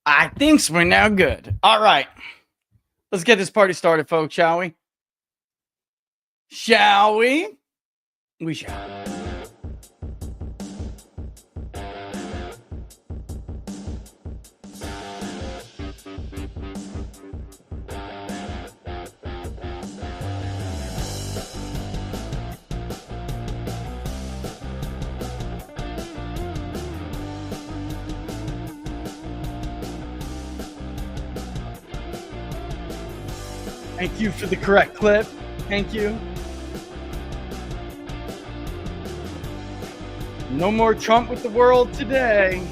I think we're now good. All right. Let's get this party started, folks, shall we? Shall we? We shall. Thank you for the correct clip. Thank you. No more Trump with the world today.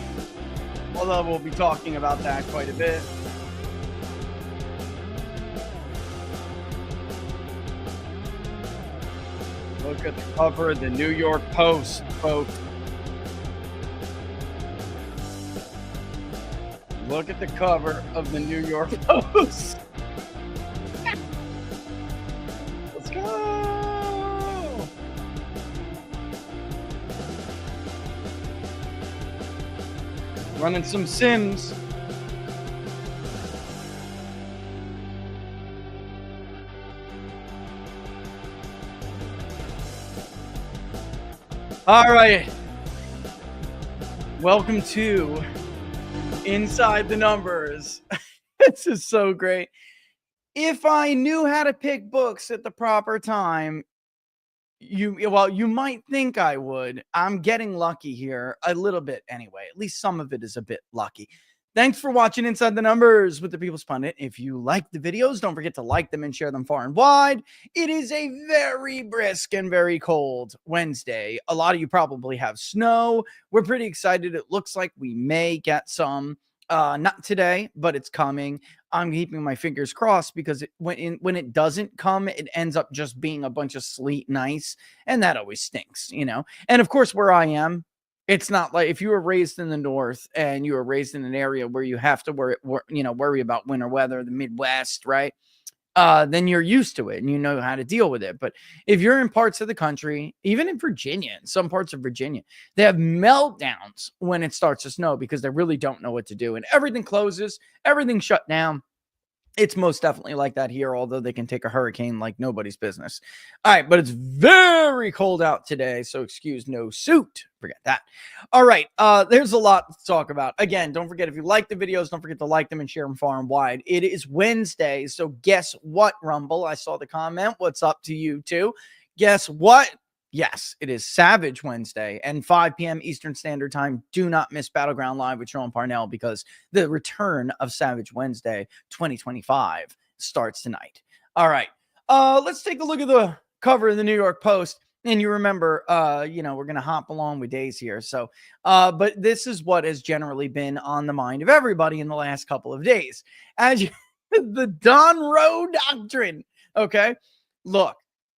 Although we'll be talking about that quite a bit. Look at the cover of the New York Post, folks. Look at the cover of the New York Post. Let's go. Running some Sims. All right. Welcome to Inside the Numbers. This is so great. If I knew how to pick books at the proper time, you might think I would. I'm getting lucky here a little bit anyway. At least some of it is a bit lucky. Thanks for watching Inside the Numbers with the People's Pundit. If you like the videos, don't forget to like them and share them far and wide. It is a very brisk and very cold Wednesday. A lot of you probably have snow. We're pretty excited. It looks like we may get some. Not today, but it's coming. I'm keeping my fingers crossed because when it doesn't come, it ends up just being a bunch of sleet and ice, and that always stinks, you know. And of course, where I am, it's not like if you were raised in the North and you were raised in an area where you have to worry about winter weather, the Midwest, right? Then you're used to it and you know how to deal with it. But if you're in parts of the country, even in Virginia, in some parts of Virginia, they have meltdowns when it starts to snow because they really don't know what to do. And everything closes, everything's shut down. It's most definitely like that here, although they can take a hurricane like nobody's business. All right, but it's very cold out today, so excuse no suit. Forget that. All right, there's a lot to talk about. Again, don't forget, if you like the videos, don't forget to like them and share them far and wide. It is Wednesday, so guess what, Rumble? I saw the comment. What's up to you, too? Guess what? Yes, it is Savage Wednesday and 5 p.m. Eastern Standard Time. Do not miss Battleground Live with Sean Parnell because the return of Savage Wednesday 2025 starts tonight. All right, let's take a look at the cover of the New York Post. And you remember, we're going to hop along with days here. So, but this is what has generally been on the mind of everybody in the last couple of days. The Don Rowe doctrine. Okay, look.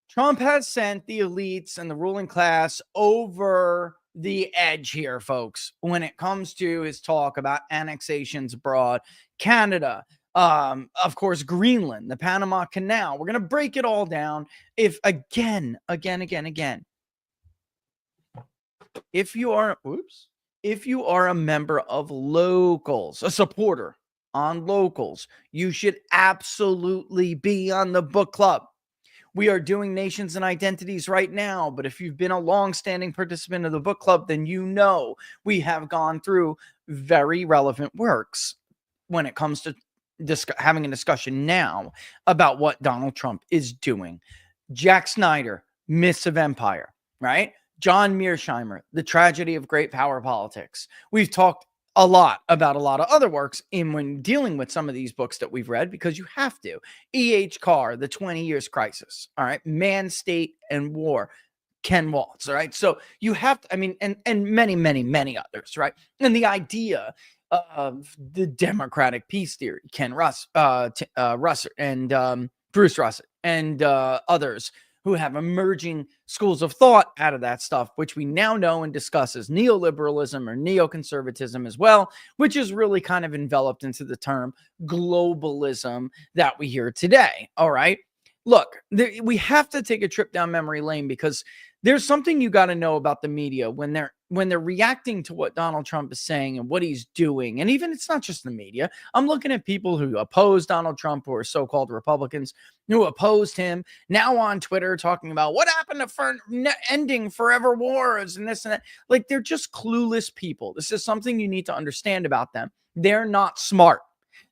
Trump has sent the elites and the ruling class over the edge here, folks, when it comes to his talk about annexations abroad, Canada, of course, Greenland, the Panama Canal. We're going to break it all down. If again, if you are a member of Locals, a supporter on Locals, you should absolutely be on the book club. We are doing Nations and Identities right now, but if you've been a long-standing participant of the book club, then you know we have gone through very relevant works when it comes to having a discussion now about what Donald Trump is doing. Jack Snyder, Myths of Empire, right? John Mearsheimer, The Tragedy of Great Power Politics. We've talked a lot about a lot of other works when dealing with some of these books that we've read, because you have to. E.H. Carr, The 20 Years Crisis. All right. Man, State, and War. Ken Waltz. All right. So you have to, and many, many, many others. Right. And the idea of the democratic peace theory, Ken Russert and Bruce Russert and others who have emerging schools of thought out of that stuff, which we now know and discuss as neoliberalism or neoconservatism as well, which is really kind of enveloped into the term globalism that we hear today. All right. Look, we have to take a trip down memory lane because there's something you got to know about the media when when they're reacting to what Donald Trump is saying and what he's doing, and even it's not just the media. I'm looking at people who oppose Donald Trump, who are so-called Republicans, who opposed him, now on Twitter talking about what happened to ending forever wars and this and that. Like, they're just clueless people. This is something you need to understand about them. They're not smart.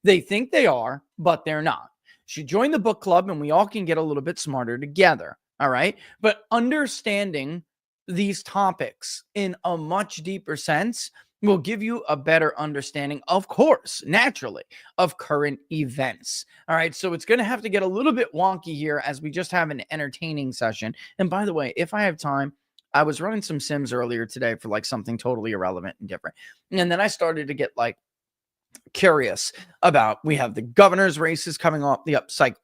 They think they are, but they're not. You should join the book club and we all can get a little bit smarter together. All right. But understanding these topics in a much deeper sense will give you a better understanding, of course, naturally, of current events. All right. So it's going to have to get a little bit wonky here as we just have an entertaining session. And by the way, if I have time, I was running some Sims earlier today for like something totally irrelevant and different. And then I started to get like curious about, we have the governor's races coming off, the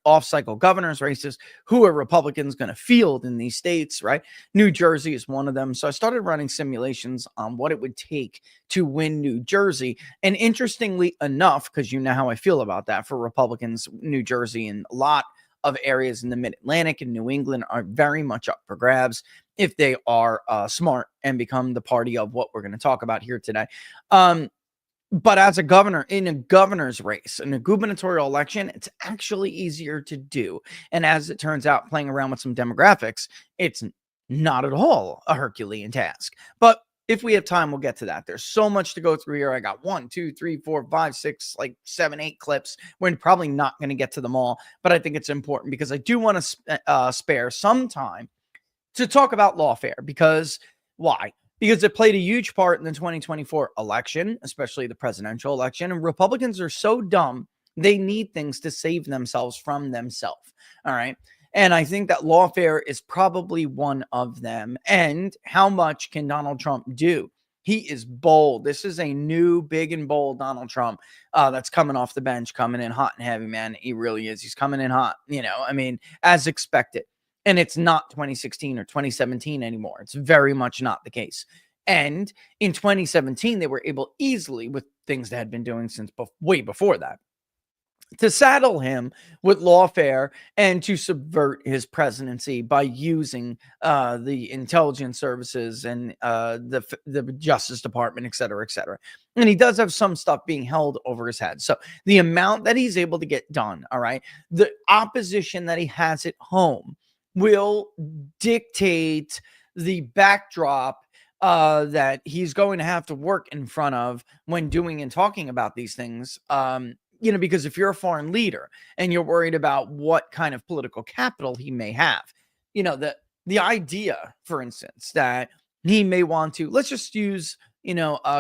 off-cycle governor's races. Who are Republicans going to field in these states, right? New Jersey is one of them. So I started running simulations on what it would take to win New Jersey. And interestingly enough, because you know how I feel about that, for Republicans, New Jersey and a lot of areas in the mid-Atlantic and New England are very much up for grabs if they are smart and become the party of what we're going to talk about here today. But as a governor, in a governor's race, in a gubernatorial election, it's actually easier to do. And as it turns out, playing around with some demographics, it's not at all a Herculean task. But if we have time, we'll get to that. There's so much to go through here. I got 1, 2, 3, 4, 5, 6, like 7, 8 clips. We're probably not going to get to them all, but I think it's important because I do want to spare some time to talk about lawfare. Because why? Because it played a huge part in the 2024 election, especially the presidential election. And Republicans are so dumb, they need things to save themselves from themselves. All right. And I think that lawfare is probably one of them. And how much can Donald Trump do? He is bold. This is a new, big and bold Donald Trump that's coming off the bench, coming in hot and heavy, man. He really is. He's coming in hot, I mean, as expected. And it's not 2016 or 2017 anymore. It's very much not the case. And in 2017, they were able easily, with things they had been doing since way before that, to saddle him with lawfare and to subvert his presidency by using the intelligence services and the Justice Department, et cetera, et cetera. And he does have some stuff being held over his head. So the amount that he's able to get done, all right, the opposition that he has at home will dictate the backdrop that he's going to have to work in front of when doing and talking about these things. Because if you're a foreign leader and you're worried about what kind of political capital he may have, the idea, for instance, that he may want to, let's just use,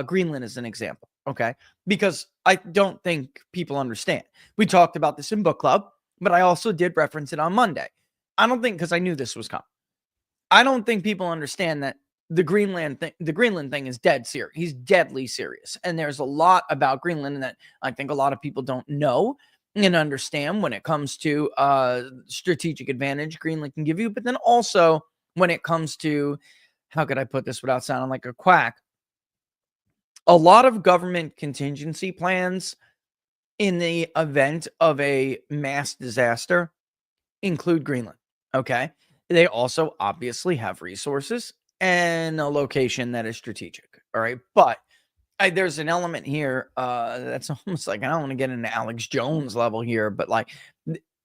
Greenland as an example. Okay. Because I don't think people understand. We talked about this in book club, but I also did reference it on Monday. I don't think, because I knew this was coming, I don't think people understand that the Greenland thing is dead serious. He's deadly serious. And there's a lot about Greenland that I think a lot of people don't know and understand when it comes to strategic advantage Greenland can give you. But then also when it comes to, how could I put this without sounding like a quack? A lot of government contingency plans in the event of a mass disaster include Greenland. Okay. They also obviously have resources and a location that is strategic. All right. But there's an element here that's almost like, I don't want to get into Alex Jones level here, but like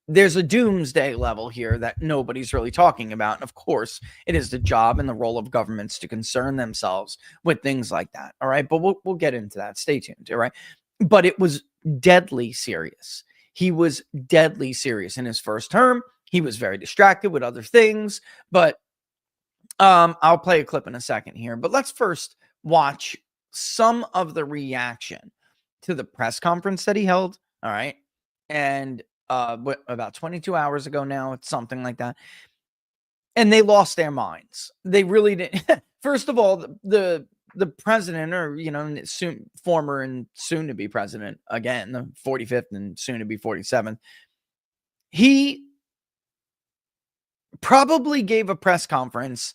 there's a doomsday level here that nobody's really talking about. And of course, it is the job and the role of governments to concern themselves with things like that. All right. But we'll get into that. Stay tuned. All right. But it was deadly serious. He was deadly serious in his first term. He was very distracted with other things, but I'll play a clip in a second here. But let's first watch some of the reaction to the press conference that he held. All right. And about 22 hours ago now, it's something like that. And they lost their minds. They really did. First of all, the president, or, former and soon to be president, again, the 45th and soon to be 47th, he probably gave a press conference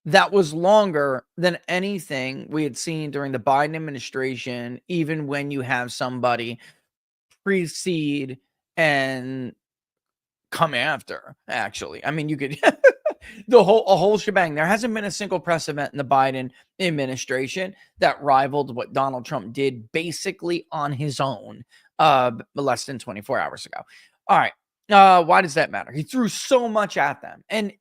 that was longer than anything we had seen during the Biden administration, even when you have somebody precede and come after, actually. I mean, you could A whole shebang. There hasn't been a single press event in the Biden administration that rivaled what Donald Trump did basically on his own less than 24 hours ago. All right. Why does that matter? He threw so much at them. And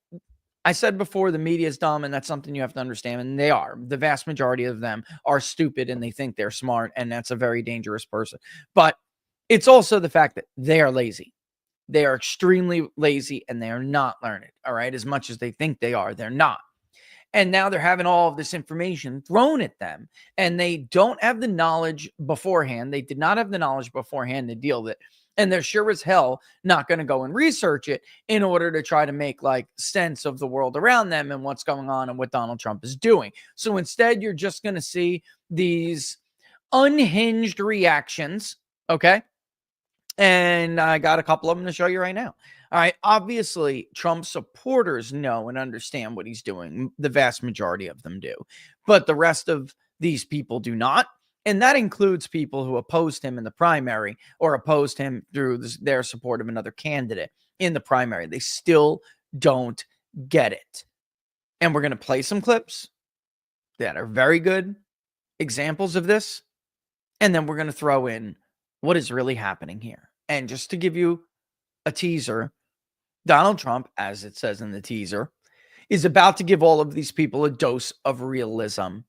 I said before, the media is dumb, and that's something you have to understand. And they are. The vast majority of them are stupid, and they think they're smart, and that's a very dangerous person. But it's also the fact that they are lazy. They are extremely lazy, and they are not learned. All right. As much as they think they are, they're not. And now they're having all of this information thrown at them, and they don't have the knowledge beforehand. They did not have the knowledge beforehand to deal with it. And they're sure as hell not going to go and research it in order to try to make like sense of the world around them and what's going on and what Donald Trump is doing. So instead, you're just going to see these unhinged reactions. Okay. And I got a couple of them to show you right now. All right. Obviously, Trump supporters know and understand what he's doing. The vast majority of them do. But the rest of these people do not. And that includes people who opposed him in the primary or opposed him through their support of another candidate in the primary. They still don't get it. And we're going to play some clips that are very good examples of this. And then we're going to throw in what is really happening here. And just to give you a teaser, Donald Trump, as it says in the teaser, is about to give all of these people a dose of realism.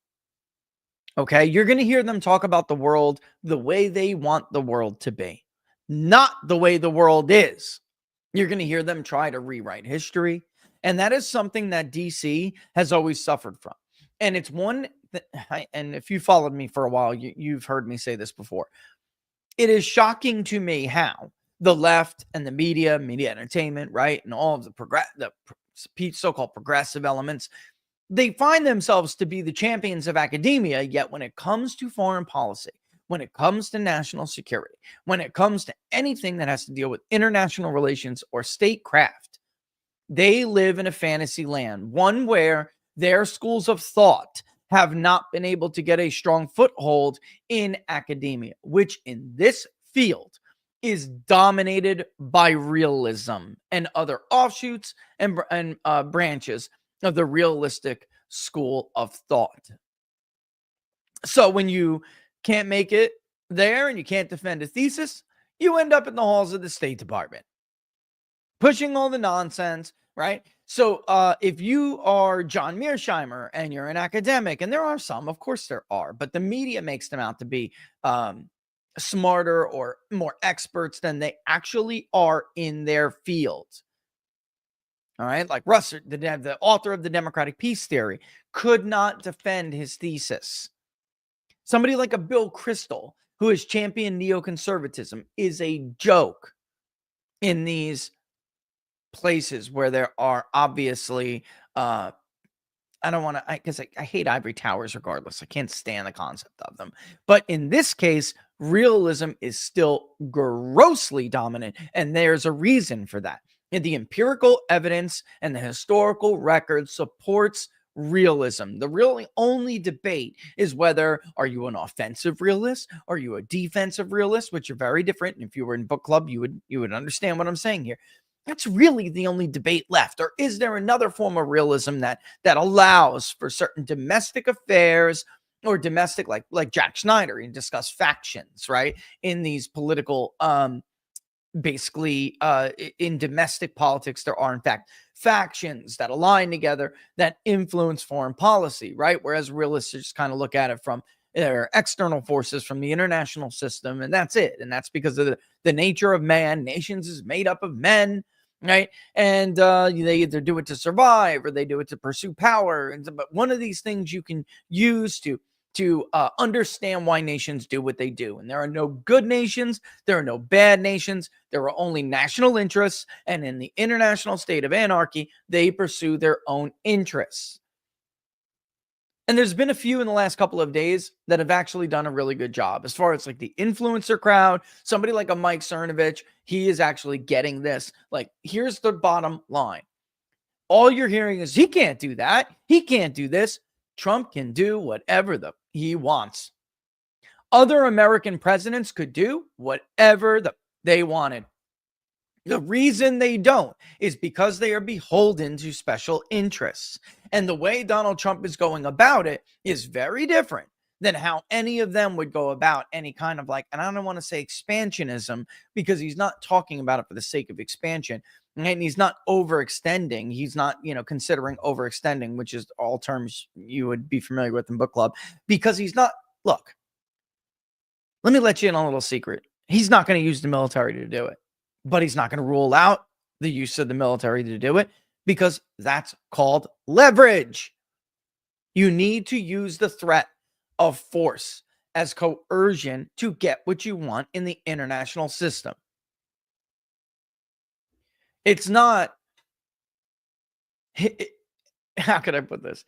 Okay, you're going to hear them talk about the world the way they want the world to be, not the way the world is. You're going to hear them try to rewrite history. And that is something that DC has always suffered from. And it's one that, and if you followed me for a while, you've heard me say this before. It is shocking to me how the left and the media entertainment, right, and all of the so-called progressive elements, they find themselves to be the champions of academia, yet when it comes to foreign policy, when it comes to national security, when it comes to anything that has to deal with international relations or statecraft, they live in a fantasy land, one where their schools of thought have not been able to get a strong foothold in academia, which in this field is dominated by realism and other offshoots and branches of the realistic school of thought. So when you can't make it there and you can't defend a thesis, you end up in the halls of the State Department, pushing all the nonsense, right? So if you are John Mearsheimer and you're an academic, and there are some, of course there are, but the media makes them out to be smarter or more experts than they actually are in their field. All right, like Russell, the author of the Democratic Peace Theory, could not defend his thesis. Somebody like a Bill Kristol, who has championed neoconservatism, is a joke in these places where there are obviously, I don't want to, because I hate ivory towers regardless. I can't stand the concept of them. But in this case, realism is still grossly dominant, and there's a reason for that. And the empirical evidence and the historical record supports realism. The really only debate is whether are you an offensive realist, are you a defensive realist, which are very different. And if you were in book club, you would understand what I'm saying here. That's really the only debate left. Or is there another form of realism that allows for certain domestic affairs or domestic, like Jack Schneider, and discuss factions, right? In these political basically in domestic politics, there are in fact factions that align together that influence foreign policy, right? Whereas realists just kind of look at it from their external forces, from the international system, and that's it. And that's because of the nature of man. Nations is made up of men, right? And they either do it to survive or they do it to pursue power. And but one of these things you can use to understand why nations do what they do. And there are no good nations. There are no bad nations. There are only national interests. And in the international state of anarchy, they pursue their own interests. And there's been a few in the last couple of days that have actually done a really good job as far as like the influencer crowd. Somebody like a Mike Cernovich, he is actually getting this. Like, here's the bottom line. All you're hearing is he can't do that. He can't do this. Trump can do whatever he wants. Other American presidents could do whatever they wanted. The reason they don't is because they are beholden to special interests. And the way Donald Trump is going about it is very different than how any of them would go about any kind of like, and I don't want to say expansionism, because he's not talking about it for the sake of expansion. And he's not overextending. He's not, considering overextending, which is all terms you would be familiar with in book club, because he's not, look, let me let you in on a little secret. He's not going to use the military to do it, but he's not going to rule out the use of the military to do it, because that's called leverage. You need to use the threat of force as coercion to get what you want in the international system. It's not, how could I put this?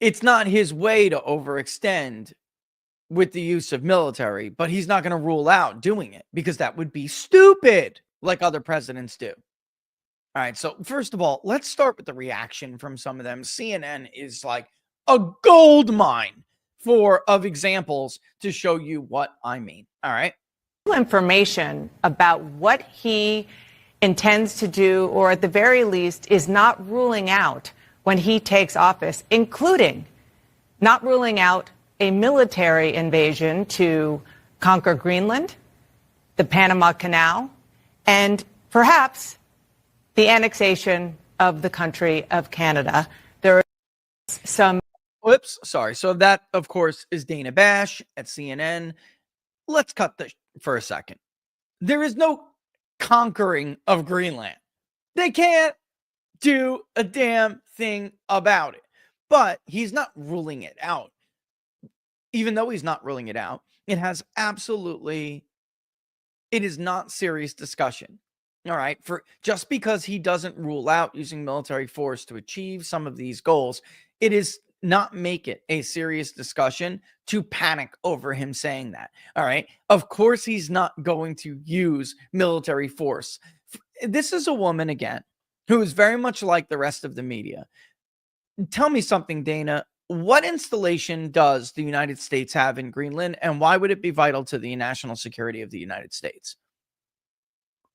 It's not his way to overextend with the use of military, but he's not going to rule out doing it because that would be stupid, like other presidents do. All right, so first of all, let's start with the reaction from some of them. CNN is like a gold mine of examples to show you what I mean. All right. Information about what he intends to do, or at the very least is not ruling out when he takes office, including not ruling out a military invasion to conquer Greenland, the Panama Canal, and perhaps the annexation of the country of Canada. There are some... Whoops, sorry. So that, of course, is Dana Bash at CNN. Let's cut this for a second. There is no conquering of Greenland. They can't do a damn thing about it. But he's not ruling it out. Even though he's not ruling it out, it is not serious discussion. All right. Just because he doesn't rule out using military force to achieve some of these goals, it is not make it a serious discussion to panic over him saying that. All right. Of course, he's not going to use military force. This is a woman, again, who is very much like the rest of the media. Tell me something, Dana. What installation does the United States have in Greenland, and why would it be vital to the national security of the United States?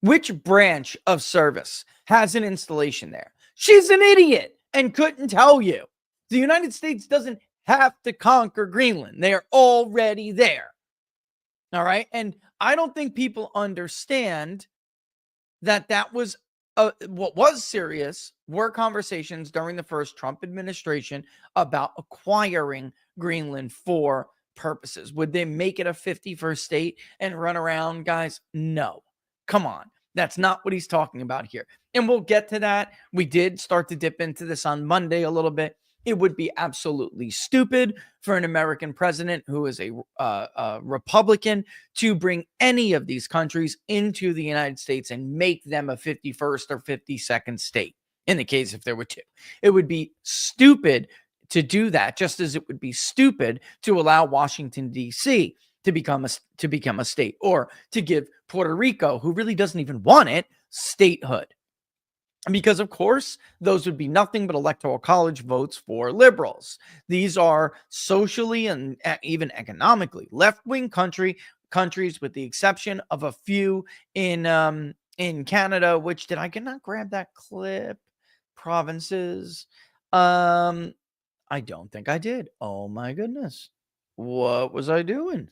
Which branch of service has an installation there? She's an idiot and couldn't tell you. The United States doesn't have to conquer Greenland. They are already there. All right. And I don't think people understand that was what was serious were conversations during the first Trump administration about acquiring Greenland for purposes. Would they make it a 51st state and run around, guys? No. Come on. That's not what he's talking about here. And we'll get to that. We did start to dip into this on Monday a little bit. It would be absolutely stupid for an American president who is a Republican to bring any of these countries into the United States and make them a 51st or 52nd state in the case if there were two. It would be stupid to do that, just as it would be stupid to allow Washington, D.C. to become a state, or to give Puerto Rico, who really doesn't even want it, statehood. Because, of course, those would be nothing but electoral college votes for liberals. These are socially and even economically left-wing countries, with the exception of a few in Canada. Which I cannot grab that clip. Provinces. I don't think I did. Oh my goodness, what was I doing?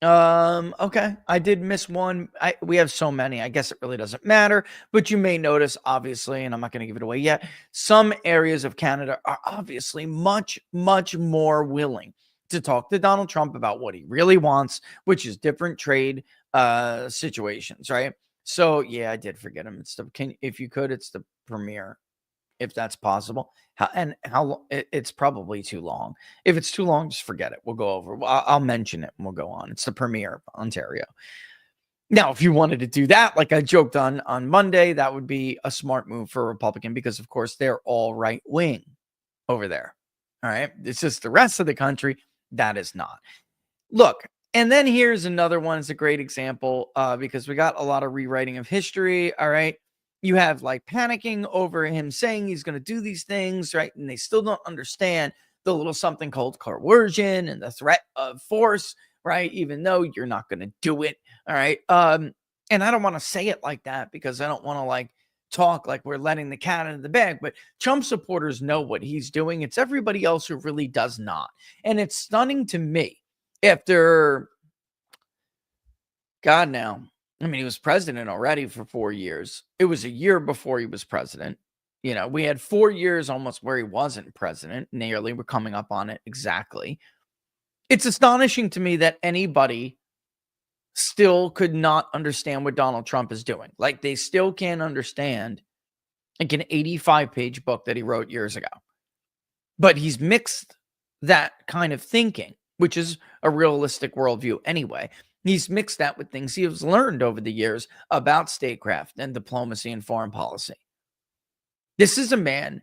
Okay. I did miss one. We have so many. I guess it really doesn't matter, but you may notice, obviously, and I'm not going to give it away yet, some areas of Canada are obviously much, much more willing to talk to Donald Trump about what he really wants, which is different trade situations, right? So yeah, I did forget him. If you could, it's the premier, if that's possible. It's probably too long. If it's too long, just forget it. We'll go over. I'll mention it and we'll go on. It's the premier of Ontario. Now, if you wanted to do that, like I joked on Monday, that would be a smart move for a Republican, because of course they're all right wing over there. All right. It's just the rest of the country that is not. Look, and then here's another one. It's a great example because we got a lot of rewriting of history. All right. You have like panicking over him saying he's going to do these things, right? And they still don't understand the little something called coercion and the threat of force, right? Even though you're not going to do it. All right. And I don't want to say it like that because I don't want to like talk like we're letting the cat out of the bag, but Trump supporters know what he's doing. It's everybody else who really does not. And it's stunning to me after God now. I mean, he was president already for 4 years. It was a year before he was president. You know, we had 4 years almost where he wasn't president. Nearly, we're coming up on it exactly. It's astonishing to me that anybody still could not understand what Donald Trump is doing. Like, they still can't understand like an 85-page book that he wrote years ago. But he's mixed that kind of thinking, which is a realistic worldview anyway. He's mixed that with things he has learned over the years about statecraft and diplomacy and foreign policy. This is a man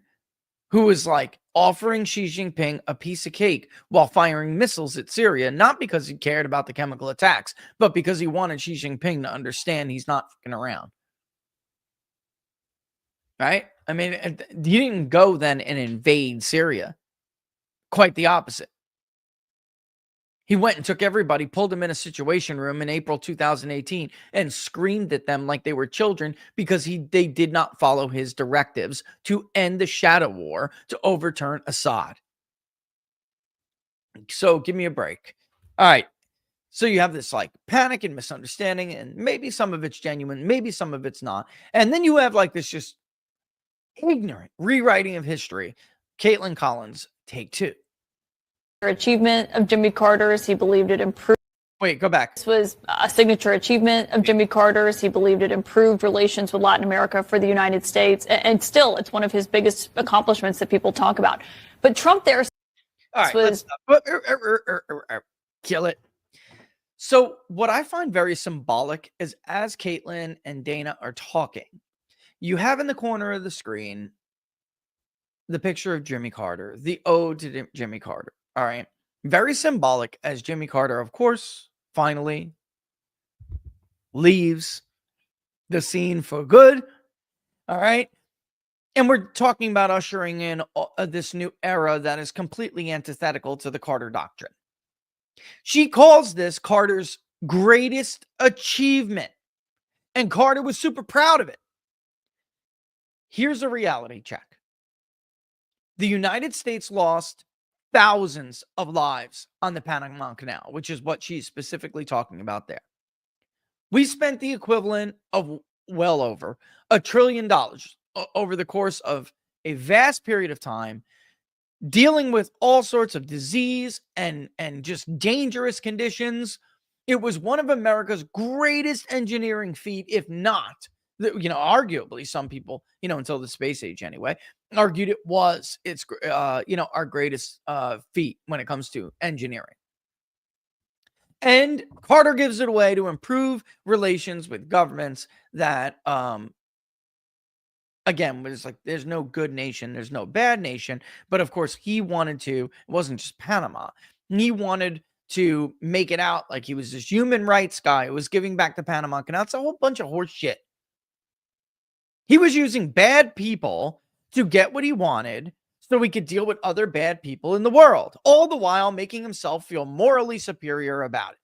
who is like offering Xi Jinping a piece of cake while firing missiles at Syria, not because he cared about the chemical attacks, but because he wanted Xi Jinping to understand he's not fucking around. Right? I mean, he didn't go then and invade Syria. Quite the opposite. He went and took everybody, pulled them in a situation room in April 2018 and screamed at them like they were children because they did not follow his directives to end the shadow war to overturn Assad. So give me a break. All right. So you have this like panic and misunderstanding, and maybe some of it's genuine, maybe some of it's not. And then you have like this just ignorant rewriting of history. Caitlin Collins, take 2. Achievement of Jimmy Carter's. He believed it improved. Wait, go back. This was a signature achievement of Jimmy Carter's. He believed it improved relations with Latin America for the United States. And still, it's one of his biggest accomplishments that people talk about. But Trump there was kill it. So what I find very symbolic is as Caitlin and Dana are talking, you have in the corner of the screen the picture of Jimmy Carter, the ode to Jimmy Carter. All right. Very symbolic as Jimmy Carter, of course, finally leaves the scene for good. All right. And we're talking about ushering in this new era that is completely antithetical to the Carter doctrine. She calls this Carter's greatest achievement. And Carter was super proud of it. Here's a reality check. The United States lost thousands of lives on the Panama Canal, which is what she's specifically talking about there. We spent the equivalent of well over $1 trillion over the course of a vast period of time, dealing with all sorts of disease and just dangerous conditions. It was one of America's greatest engineering feat, if not, arguably some people, until the space age anyway, argued it was our greatest feat when it comes to engineering. And Carter gives it away to improve relations with governments that, again, was like, there's no good nation, there's no bad nation. But of course, he wanted to, it wasn't just Panama. He wanted to make it out like he was this human rights guy who was giving back the Panama Canal. It's a whole bunch of horse shit. He was using bad people to get what he wanted so he could deal with other bad people in the world, all the while making himself feel morally superior about it.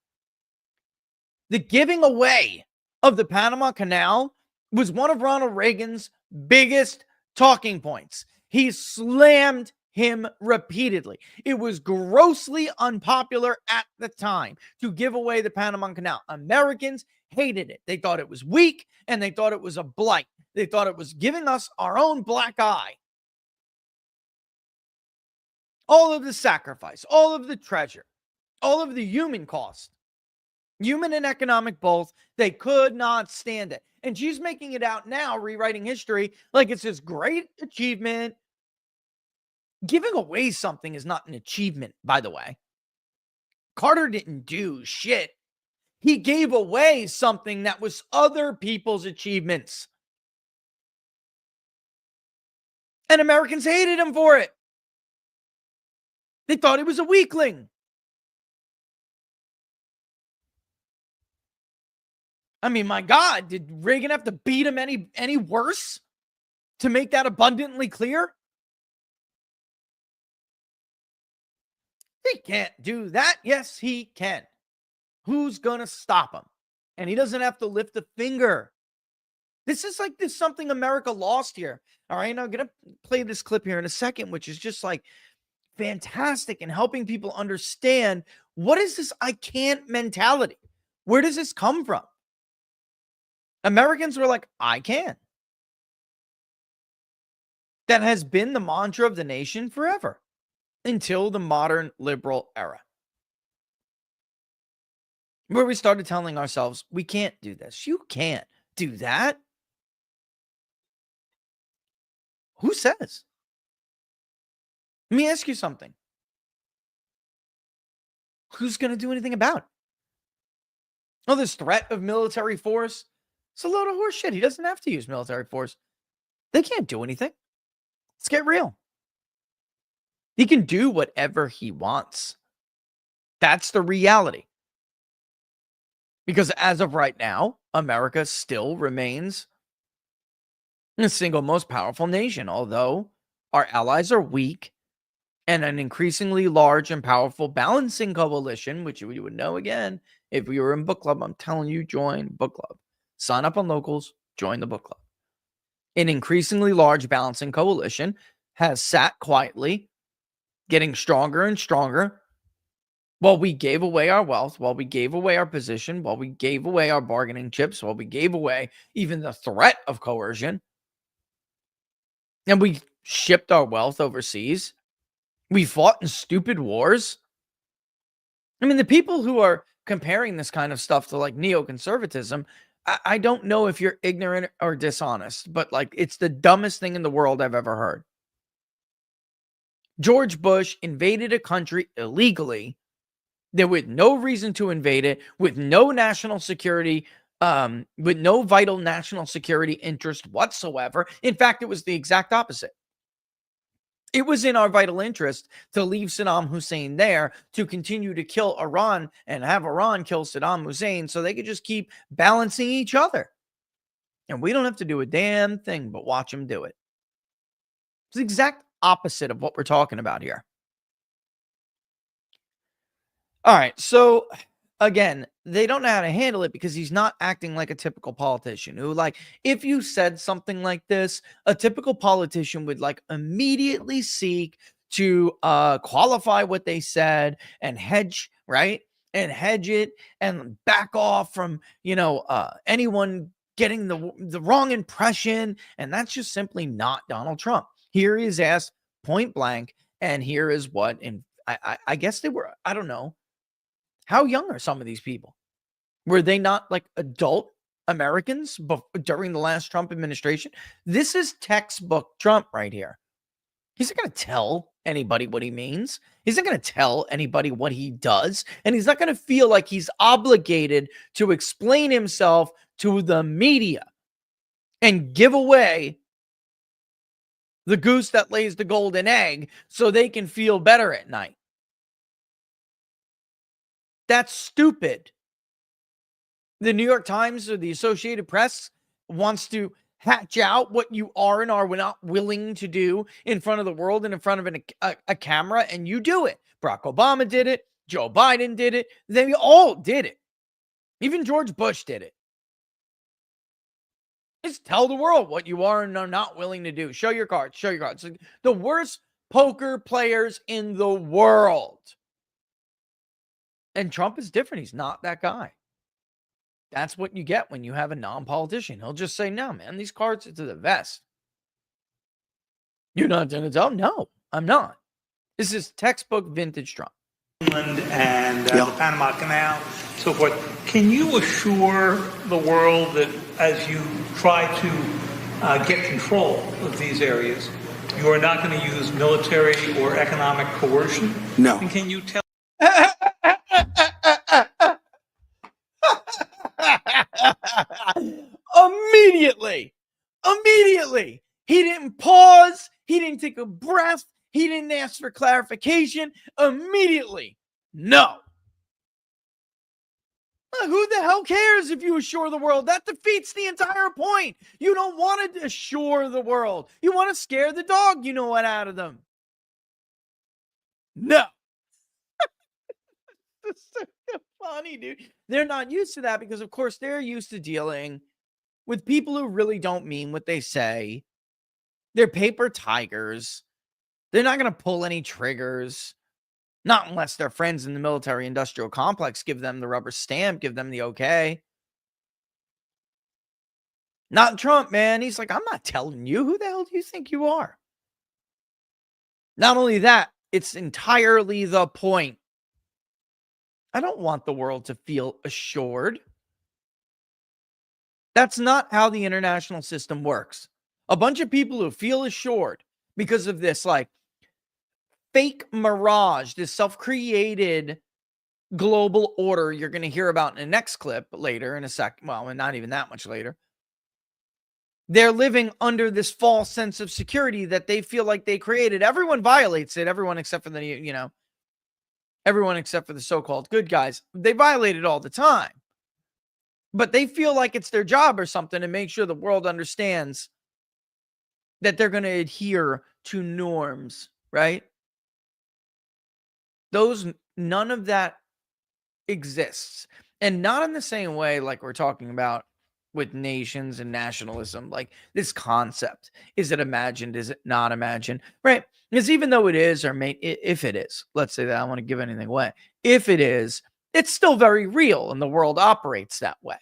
The giving away of the Panama Canal was one of Ronald Reagan's biggest talking points. He slammed him repeatedly. It was grossly unpopular at the time to give away the Panama Canal. Americans hated it. They thought it was weak and they thought it was a blight. They thought it was giving us our own black eye. All of the sacrifice, all of the treasure, all of the human cost, human and economic both, they could not stand it. And she's making it out now, rewriting history like it's this great achievement. Giving away something is not an achievement, by the way. Carter didn't do shit. He gave away something that was other people's achievements. And Americans hated him for it. They thought he was a weakling. I mean, my God, did Reagan have to beat him any worse to make that abundantly clear? He can't do that. Yes, he can. Who's going to stop him? And he doesn't have to lift a finger. This is like this something America lost here. All right, and I'm going to play this clip here in a second, which is just like fantastic in helping people understand what is this I can't mentality? Where does this come from? Americans were like, I can. That has been the mantra of the nation forever until the modern liberal era, where we started telling ourselves, we can't do this. You can't do that. Who says? Let me ask you something. Who's going to do anything about it? Oh, this threat of military force? It's a load of horse shit. He doesn't have to use military force. They can't do anything. Let's get real. He can do whatever he wants. That's the reality. Because as of right now, America still remains the single most powerful nation, although our allies are weak and an increasingly large and powerful balancing coalition, which we would know again if we were in book club. I'm telling you, join book club. Sign up on Locals, join the book club. An increasingly large balancing coalition has sat quietly, getting stronger and stronger, while we gave away our wealth, while we gave away our position, while we gave away our bargaining chips, while we gave away even the threat of coercion, and we shipped our wealth overseas. We fought in stupid wars. I mean, the people who are comparing this kind of stuff to like neoconservatism, I don't know if you're ignorant or dishonest, but like it's the dumbest thing in the world I've ever heard. George Bush invaded a country illegally there with no reason to invade it, with no national security, with no vital national security interest whatsoever. In fact, it was the exact opposite. It was in our vital interest to leave Saddam Hussein there, to continue to kill Iran and have Iran kill Saddam Hussein so they could just keep balancing each other. And we don't have to do a damn thing but watch them do it. It's the exact opposite of what we're talking about here. All right, so again, they don't know how to handle it because he's not acting like a typical politician who, like, if you said something like this, a typical politician would like immediately seek to qualify what they said and hedge, right? And hedge it and back off from, anyone getting the wrong impression. And that's just simply not Donald Trump. Here he is asked point blank, and here is what, and I guess they were, I don't know. How young are some of these people? Were they not like adult Americans during the last Trump administration? This is textbook Trump right here. He's not going to tell anybody what he means. He's not going to tell anybody what he does. And he's not going to feel like he's obligated to explain himself to the media and give away the goose that lays the golden egg so they can feel better at night. That's stupid. The New York Times or the Associated Press wants to hatch out what you are and are not willing to do in front of the world and in front of a camera, and you do it. Barack Obama did it. Joe Biden did it. They all did it. Even George Bush did it. Just tell the world what you are and are not willing to do. Show your cards. Show your cards. The worst poker players in the world. And Trump is different. He's not that guy. That's what you get when you have a non-politician. He'll just say, no, man, these cards are to the vest. You're not going to tell? No, I'm not. This is textbook vintage Trump. Greenland and the Panama Canal, so forth. Can you assure the world that as you try to get control of these areas, you are not going to use military or economic coercion? No. And can you tell? Immediately. He didn't pause. He didn't take a breath. He didn't ask for clarification. Immediately. No. Who the hell cares if you assure the world? That defeats the entire point. You don't want to assure the world. You want to scare the dog, you know what, out of them. No. funny, dude. They're not used to that because, of course, they're used to dealing with people who really don't mean what they say. They're paper tigers. They're not going to pull any triggers. Not unless their friends in the military industrial complex give them the rubber stamp, give them the okay. Not Trump, man. He's like, I'm not telling you. Who the hell do you think you are? Not only that, it's entirely the point. I don't want the world to feel assured. That's not how the international system works. A bunch of people who feel assured because of this, like, fake mirage, this self-created global order you're going to hear about in the next clip later in a second. Well, and not even that much later. They're living under this false sense of security that they feel like they created. Everyone violates it. Everyone except for the, everyone except for the so-called good guys. They violate it all the time. But they feel like it's their job or something to make sure the world understands that they're going to adhere to norms, right? None of that exists. And not in the same way like we're talking about with nations and nationalism. Like, this concept, is it imagined? Is it not imagined? Right? Because even though it is, or if it is, let's say that I don't want to give anything away. If it is, it's still very real and the world operates that way.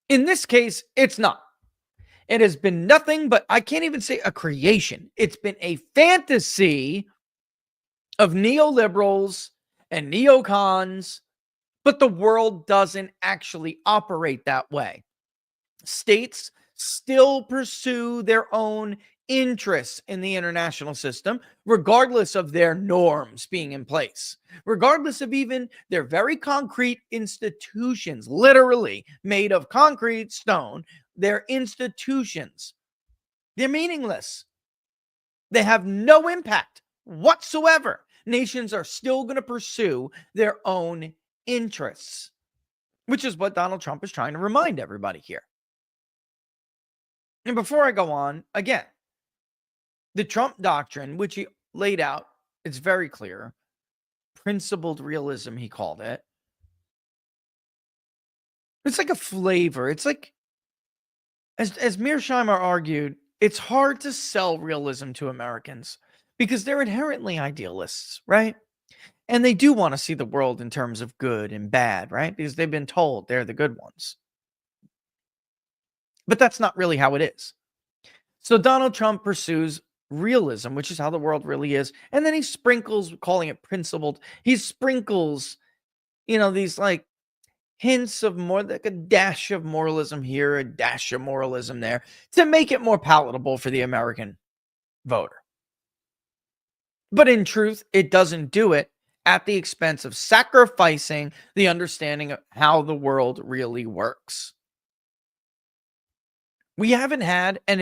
In this case, it's not. It has been nothing but, I can't even say a creation. It's been a fantasy of neoliberals and neocons, but the world doesn't actually operate that way. States still pursue their own interests in the international system, regardless of their norms being in place, regardless of even their very concrete institutions, literally made of concrete stone. Their institutions, they're meaningless. They have no impact whatsoever. Nations are still going to pursue their own interests, which is what Donald Trump is trying to remind everybody here. And before I go on, again, the Trump doctrine, which he laid out, it's very clear. Principled realism, he called it. It's like a flavor. It's like, as Mearsheimer argued, it's hard to sell realism to Americans because they're inherently idealists, right? And they do want to see the world in terms of good and bad, right? Because they've been told they're the good ones. But that's not really how it is. So Donald Trump pursues realism, which is how the world really is. And then he sprinkles, calling it principled, he sprinkles, these like hints of more, like a dash of moralism here, a dash of moralism there, to make it more palatable for the American voter. But in truth, it doesn't do it at the expense of sacrificing the understanding of how the world really works. We haven't had, and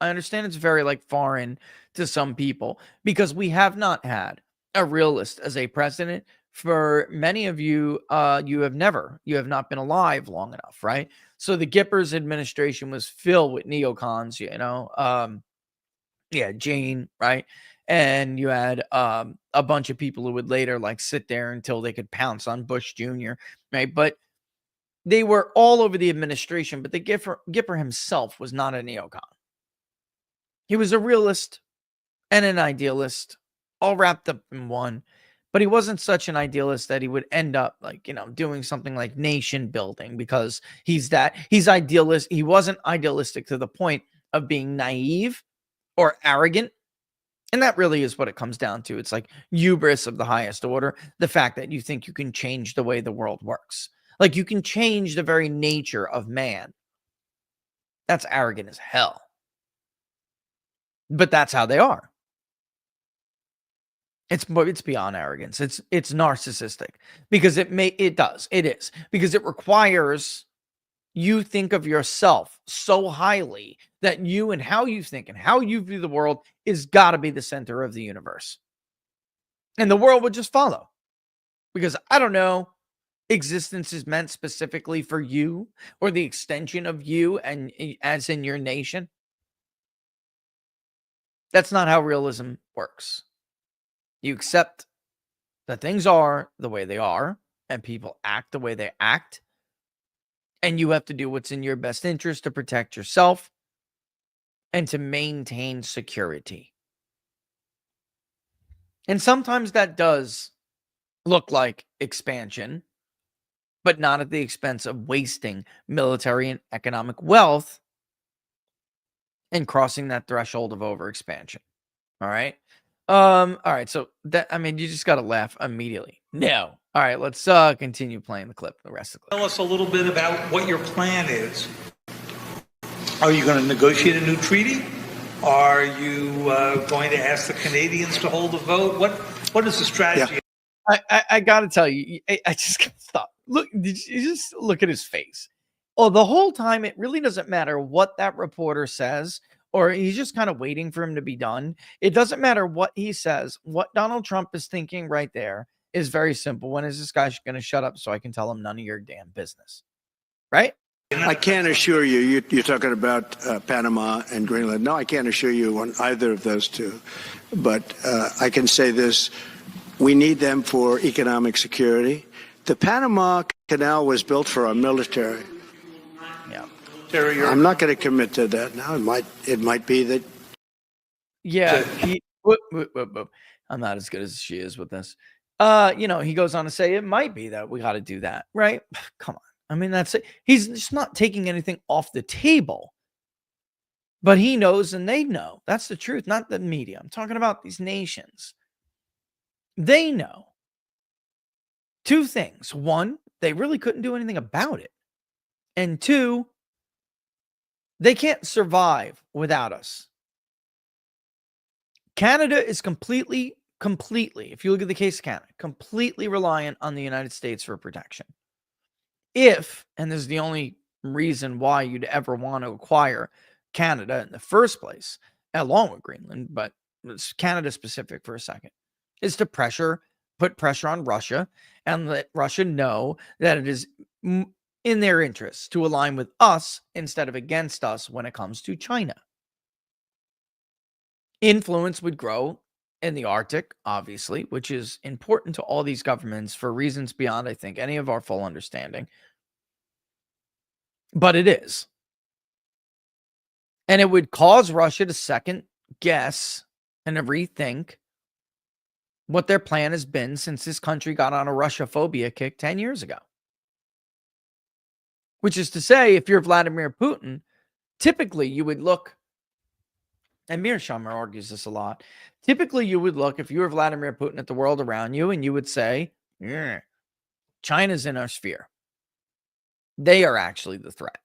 I understand it's very like foreign to some people, because we have not had a realist as a president. For many of you, you have not been alive long enough, right? So the Gippers administration was filled with neocons, Jane, right? And you had a bunch of people who would later like sit there until they could pounce on Bush Jr., right? But they were all over the administration, but the Gipper himself was not a neocon. He was a realist and an idealist, all wrapped up in one. But he wasn't such an idealist that he would end up like, doing something like nation building, because he's idealist. He wasn't idealistic to the point of being naive or arrogant. And that really is what it comes down to. It's like hubris of the highest order. The fact that you think you can change the way the world works. Like you can change the very nature of man. That's arrogant as hell. But that's how they are. It's beyond arrogance. It's narcissistic, because it is because it requires you think of yourself so highly that you and how you think and how you view the world is got to be the center of the universe. And the world would just follow, because I don't know, existence is meant specifically for you or the extension of you and as in your nation. That's not how realism works. You accept that things are the way they are and people act the way they act. And you have to do what's in your best interest to protect yourself and to maintain security. And sometimes that does look like expansion, but not at the expense of wasting military and economic wealth and crossing that threshold of overexpansion. All right. All right. So that, I mean, you just got to laugh immediately. No. All right. Let's continue playing the clip, the rest of the clip. Tell us a little bit about what your plan is. Are you going to negotiate a new treaty? Are you going to ask the Canadians to hold a vote? What is the strategy? Yeah. I got to tell you, I just got to stop. Look, did you just look at his face? Oh, the whole time, it really doesn't matter what that reporter says, or he's just kind of waiting for him to be done. It doesn't matter what he says. What Donald Trump is thinking right there is very simple. When is this guy going to shut up so I can tell him none of your damn business? Right? I can't assure you, you're talking about Panama and Greenland. No, I can't assure you on either of those two. But I can say this, we need them for economic security. The Panama Canal was built for our military. Yeah. I'm not going to commit to that now. It might be that. Yeah. I'm not as good as she is with this. He goes on to say it might be that we got to do that. Right? Come on. I mean, that's it. He's just not taking anything off the table. But he knows and they know. That's the truth, not the media. I'm talking about these nations. They know. Two things. One, they really couldn't do anything about it. And two, they can't survive without us. Canada is completely, if you look at the case of Canada, completely reliant on the United States for protection. If, and this is the only reason why you'd ever want to acquire Canada in the first place, along with Greenland, but it's Canada specific for a second, is to put pressure on Russia and let Russia know that it is in their interest to align with us instead of against us when it comes to China. Influence would grow in the Arctic, obviously, which is important to all these governments for reasons beyond, I think, any of our full understanding. But it is. And it would cause Russia to second guess and to rethink what their plan has been since this country got on a Russia-phobia kick 10 years ago. Which is to say, if you're Vladimir Putin, typically you would look, and Mearsheimer argues this a lot, typically you would look, if you were Vladimir Putin, at the world around you, and you would say, China's in our sphere. They are actually the threat.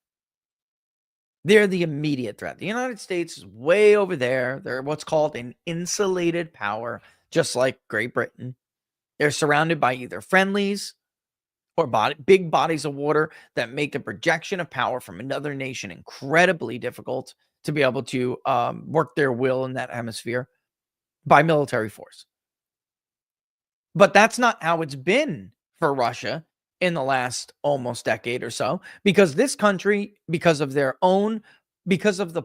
They're the immediate threat. The United States is way over there. They're what's called an insulated power, just like Great Britain. They're surrounded by either friendlies or big bodies of water that make the projection of power from another nation incredibly difficult to be able to work their will in that hemisphere by military force. But that's not how it's been for Russia in the last almost decade or so, because this country, because of the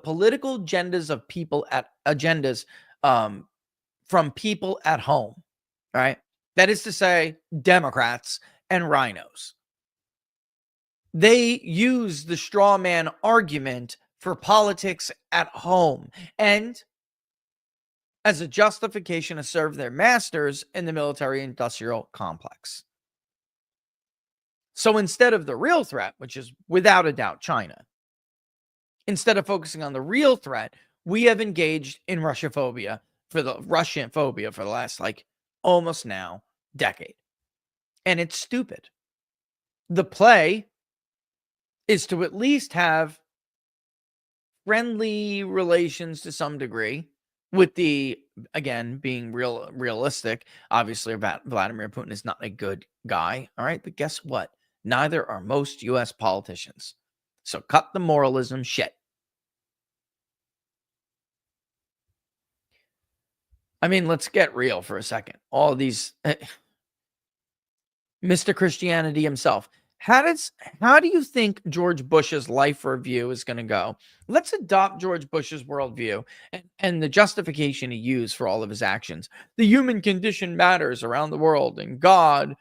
political agendas of people from people at home, right? That is to say, Democrats and rhinos. They use the straw man argument for politics at home and as a justification to serve their masters in the military industrial complex. So instead of the real threat, which is without a doubt China, instead of focusing on the real threat, we have engaged in Russia-phobia for the last almost now decade. And it's stupid. The play is to at least have friendly relations to some degree with the, again, being realistic. Obviously, Vladimir Putin is not a good guy. All right. But guess what? Neither are most U.S. politicians. So cut the moralism shit. I mean, let's get real for a second. All these, Mr. Christianity himself, How do you think George Bush's life review is going to go? Let's adopt George Bush's worldview and the justification he used for all of his actions. The human condition matters around the world, and God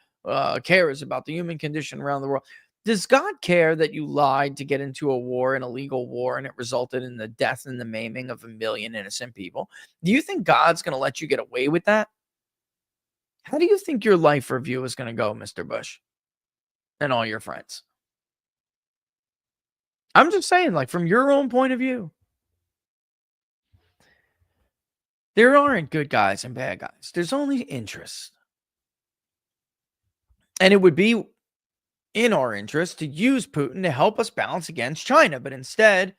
cares about the human condition around the world. Does God care that you lied to get into a war, an illegal war, and it resulted in the death and the maiming of 1 million innocent people? Do you think God's going to let you get away with that? How do you think your life review is going to go, Mr. Bush? And all your friends. I'm just saying, like, from your own point of view. There aren't good guys and bad guys. There's only interest. And it would be in our interest to use Putin to help us balance against China. But instead,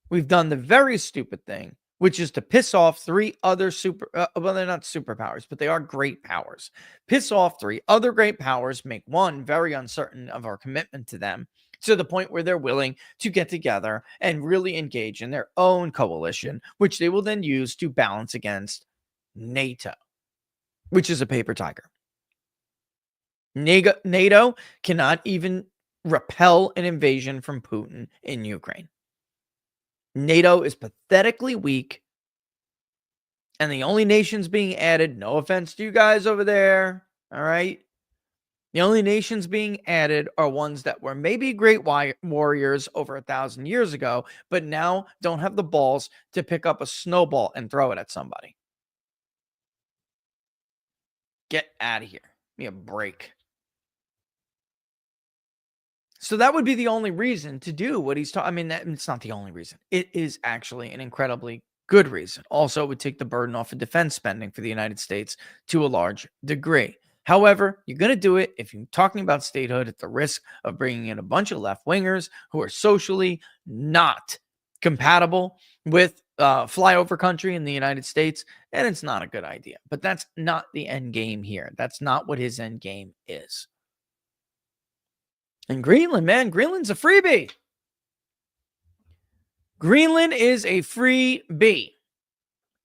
we've done the very stupid thing, which is to piss off 3 other well, they're not superpowers, but they are great powers. Piss off 3 other great powers, make one very uncertain of our commitment to them, to the point where they're willing to get together and really engage in their own coalition, which they will then use to balance against NATO, which is a paper tiger. NATO cannot even repel an invasion from Putin in Ukraine. NATO is pathetically weak, and the only nations being added, no offense to you guys over there, all right? The only nations being added are ones that were maybe great warriors over 1,000 years ago, but now don't have the balls to pick up a snowball and throw it at somebody. Get out of here. Give me a break. So that would be the only reason to do what he's talking. I mean, it's not the only reason. It is actually an incredibly good reason. Also, it would take the burden off of defense spending for the United States to a large degree. However, you're going to do it if you're talking about statehood at the risk of bringing in a bunch of left-wingers who are socially not compatible with flyover country in the United States, and it's not a good idea. But that's not the end game here. That's not what his end game is. And Greenland, man, Greenland's a freebie. Greenland is a freebie.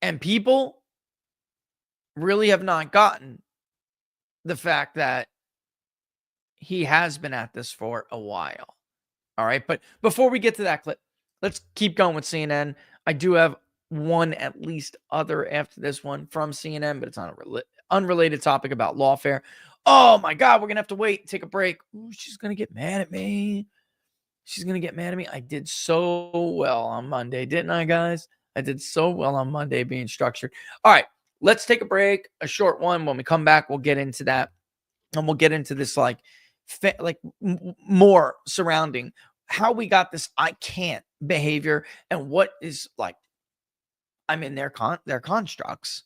And people really have not gotten the fact that he has been at this for a while. All right. But before we get to that clip, let's keep going with CNN. I do have one at least other after this one from CNN, but it's on an unrelated topic about Lawfare. Oh my God, we're going to have to wait, take a break. Ooh, she's going to get mad at me. She's going to get mad at me. I did so well on Monday, didn't I, guys? I did so well on Monday being structured. All right, let's take a break, a short one. When we come back, we'll get into that. And we'll get into this more surrounding how we got this I can't behavior and what is like, I mean, they're constructs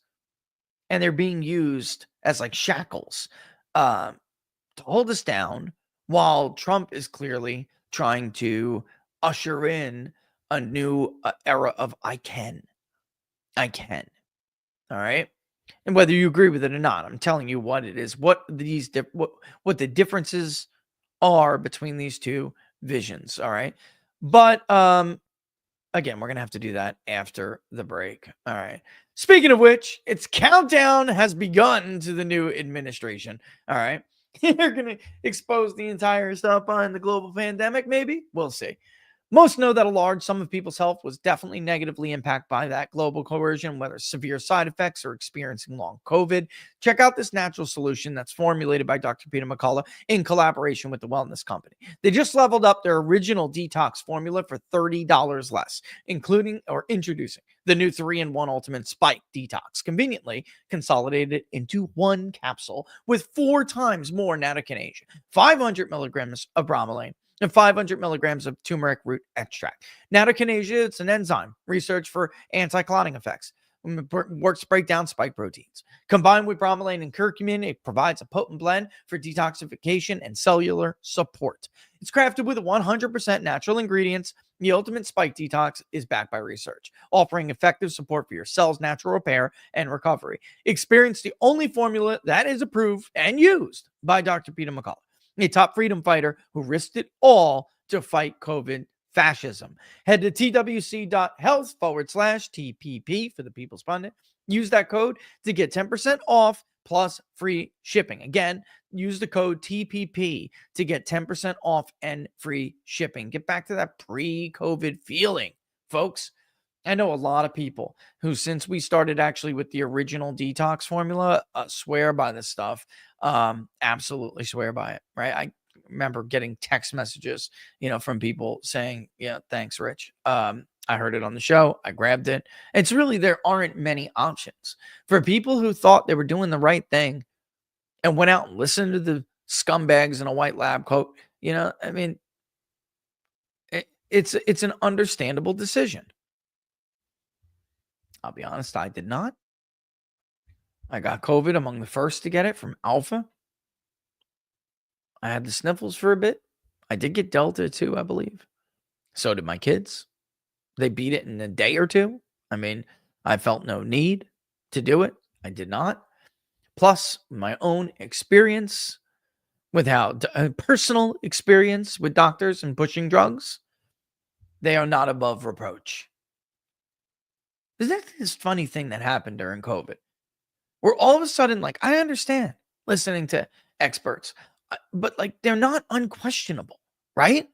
and they're being used as like shackles to hold us down while Trump is clearly trying to usher in a new era of I can. All right. And whether you agree with it or not, I'm telling you what it is, what the differences are between these two visions. All right. But again, we're going to have to do that after the break. All right. Speaking of which, its countdown has begun to the new administration. All right. They're going to expose the entire stuff behind the global pandemic, maybe? We'll see. Most know that a large sum of people's health was definitely negatively impacted by that global coercion, whether severe side effects or experiencing long COVID. Check out this natural solution that's formulated by Dr. Peter McCullough in collaboration with the wellness company. They just leveled up their original detox formula for $30 less, including or introducing the new 3-in-1 Ultimate Spike Detox, conveniently consolidated into one capsule with 4 times more nattokinase, 500 milligrams of bromelain, and 500 milligrams of turmeric root extract. Nattokinase, it's an enzyme researched for anti-clotting effects. Works to break down spike proteins. Combined with bromelain and curcumin, it provides a potent blend for detoxification and cellular support. It's crafted with 100% natural ingredients. The Ultimate Spike Detox is backed by research, offering effective support for your cells' natural repair and recovery. Experience the only formula that is approved and used by Dr. Peter McCullough, a top freedom fighter who risked it all to fight COVID fascism. Head to twc.health/TPP for the People's Pundit Use that code to get 10% off plus free shipping. Again, use the code TPP to get 10% off and free shipping. Get back to that pre-COVID feeling, folks. I know a lot of people who, since we started actually with the original detox formula, swear by this stuff. Absolutely swear by it, right? I remember getting text messages, from people saying, yeah, thanks, Rich. I heard it on the show. I grabbed it. It's really, there aren't many options for people who thought they were doing the right thing and went out and listened to the scumbags in a white lab coat. I mean, it's an understandable decision. I'll be honest, I did not. I got COVID among the first to get it from Alpha. I had the sniffles for a bit. I did get Delta too, I believe. So did my kids. They beat it in a day or two. I mean, I felt no need to do it. I did not. Plus, my own experience personal experience with doctors and pushing drugs, they are not above reproach. Isn't that this funny thing that happened during COVID? Where all of a sudden, I understand listening to experts, but they're not unquestionable, right?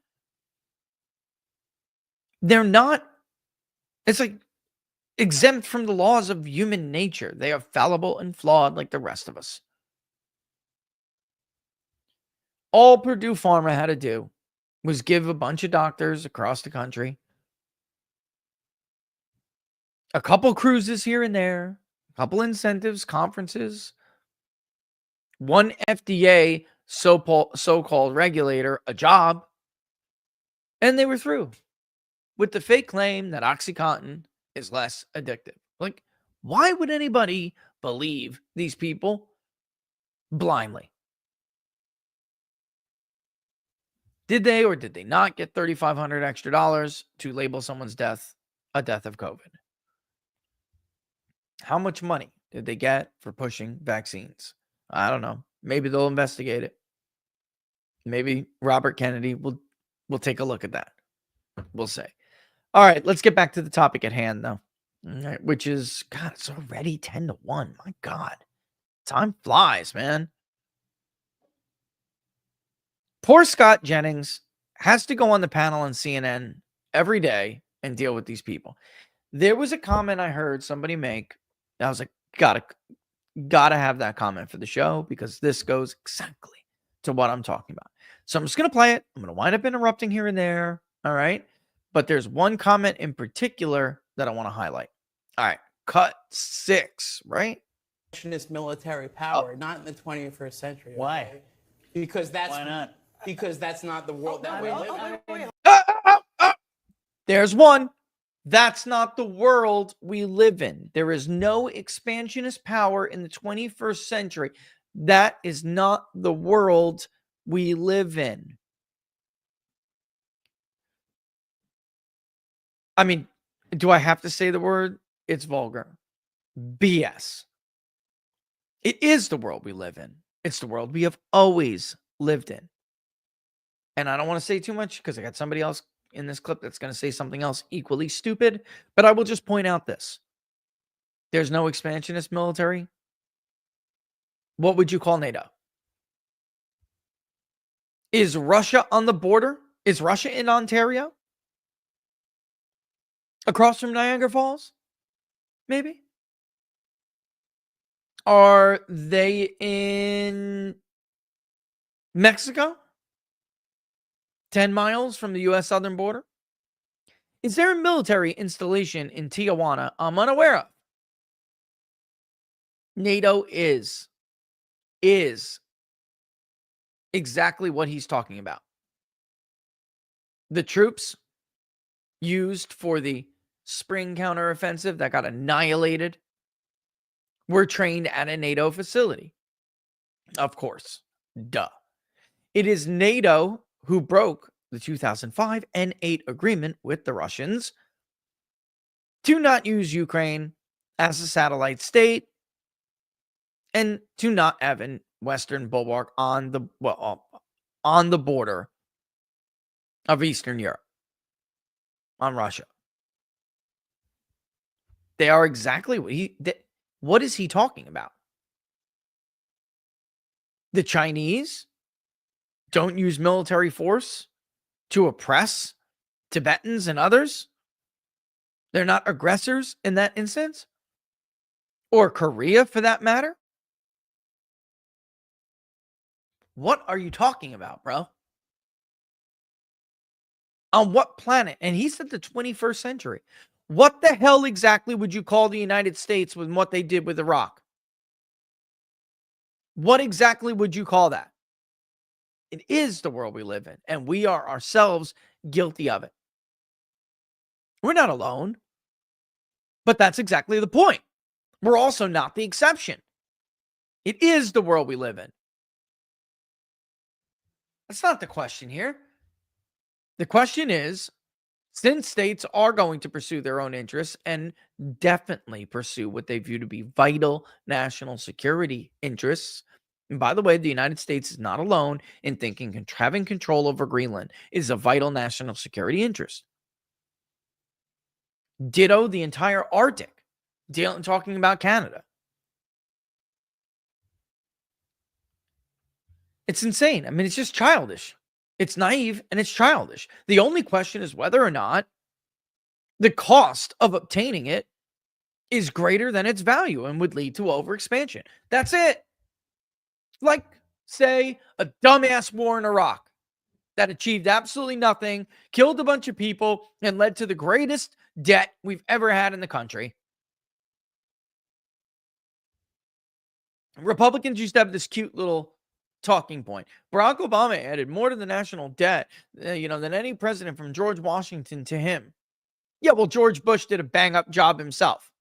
They're not, it's exempt from the laws of human nature. They are fallible and flawed like the rest of us. All Purdue Pharma had to do was give a bunch of doctors across the country a couple cruises here and there, a couple incentives, conferences, one FDA so-called regulator, a job, and they were through with the fake claim that OxyContin is less addictive. Why would anybody believe these people blindly? Did they or did they not get $3,500 extra to label someone's death a death of COVID? How much money did they get for pushing vaccines? I don't know. Maybe they'll investigate it. Maybe Robert Kennedy will take a look at that. We'll say. All right, let's get back to the topic at hand, though. All right, which is, God, it's already 10-1. My God. Time flies, man. Poor Scott Jennings has to go on the panel on CNN every day and deal with these people. There was a comment I heard somebody make. I was like, gotta have that comment for the show because this goes exactly to what I'm talking about. So I'm just going to play it. I'm going to wind up interrupting here and there. All right. But there's one comment in particular that I want to highlight. All right. Cut 6, right? Is military power, not in the 21st century. Why? Okay? Because that's Why not? Because that's not the world that we live in. There's one. That's not the world we live in. There is no expansionist power in the 21st century. That is not the world we live in. I mean, do I have to say the word? It's vulgar. BS. It is the world we live in. It's the world we have always lived in. And I don't want to say too much because I got somebody else in this clip that's going to say something else equally stupid, but I will just point out this. There's no expansionist military. What would you call NATO? Is Russia on the border? Is Russia in Ontario? Across from Niagara Falls? Maybe. Are they in Mexico? 10 miles from the U.S. southern border? Is there a military installation in Tijuana I'm unaware of? NATO is exactly what he's talking about. The troops used for the spring counteroffensive that got annihilated were trained at a NATO facility. Of course. Duh. It is NATO who broke the 2005 and 8 agreement with the Russians to not use Ukraine as a satellite state and to not have a Western bulwark on the border of Eastern Europe, on Russia. They are exactly what What is he talking about? The Chinese don't use military force to oppress Tibetans and others? They're not aggressors in that instance? Or Korea, for that matter? What are you talking about, bro? On what planet? And he said the 21st century. What the hell exactly would you call the United States with what they did with Iraq? What exactly would you call that? It is the world we live in, and we are ourselves guilty of it. We're not alone, but that's exactly the point. We're also not the exception. It is the world we live in. That's not the question here. The question is, since states are going to pursue their own interests and definitely pursue what they view to be vital national security interests, and by the way, the United States is not alone in thinking having control over Greenland is a vital national security interest. Ditto the entire Arctic, talking about Canada. It's insane. I mean, it's just childish. It's naive and it's childish. The only question is whether or not the cost of obtaining it is greater than its value and would lead to overexpansion. That's it. Like, say, a dumbass war in Iraq that achieved absolutely nothing, killed a bunch of people, and led to the greatest debt we've ever had in the country. Republicans used to have this cute little talking point. Barack Obama added more to the national debt, than any president from George Washington to him. Yeah, well, George Bush did a bang-up job himself.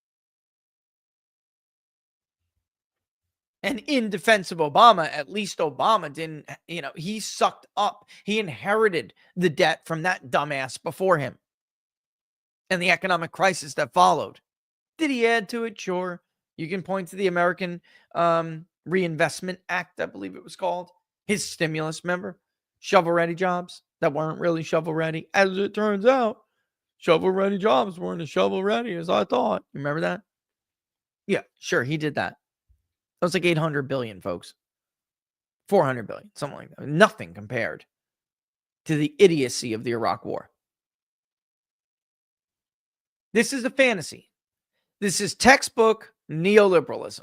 And in defense of Obama, at least Obama didn't, he sucked up. He inherited the debt from that dumbass before him and the economic crisis that followed. Did he add to it? Sure. You can point to the American Reinvestment Act, I believe it was called. His stimulus, remember? Shovel-ready jobs that weren't really shovel-ready. As it turns out, shovel-ready jobs weren't as shovel-ready as I thought. Remember that? Yeah, sure, he did that. That was like 800 billion, folks. 400 billion, something like that. Nothing compared to the idiocy of the Iraq War. This is a fantasy. This is textbook neoliberalism.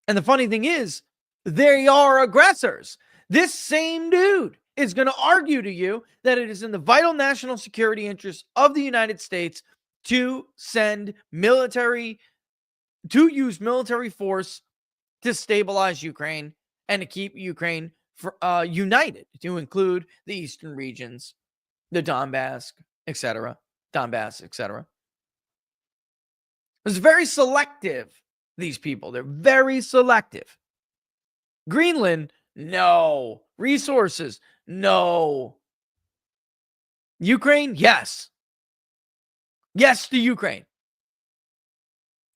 And the funny thing is, they are aggressors. This same dude is going to argue to you that it is in the vital national security interests of the United States to use military force to stabilize Ukraine and to keep Ukraine united, to include the eastern regions, the Donbass, etc. It's very selective, these people. They're very selective. Greenland, no. Resources, no. Ukraine, yes. Yes to Ukraine.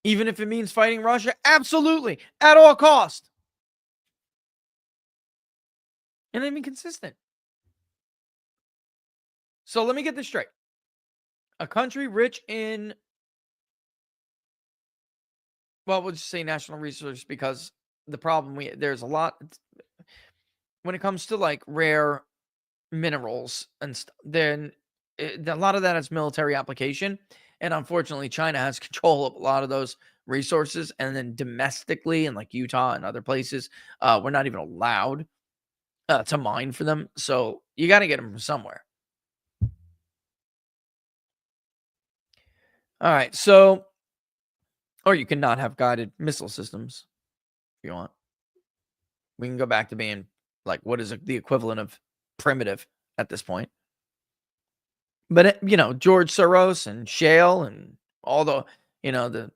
Even if it means fighting Russia, absolutely, at all cost. And they've been consistent. So let me get this straight. A country rich in, well, we'll just say national resources, because the problem there's a lot when it comes to like rare minerals and stuff. Then a lot of that is military application, and unfortunately, China has control of a lot of those resources. And then domestically, in like Utah and other places, we're not even allowed to mine for them. So you got to get them from somewhere. All right, so. Or you can not have guided missile systems if you want. We can go back to being like, what is the equivalent of primitive at this point? But, George Soros and shale and all the, the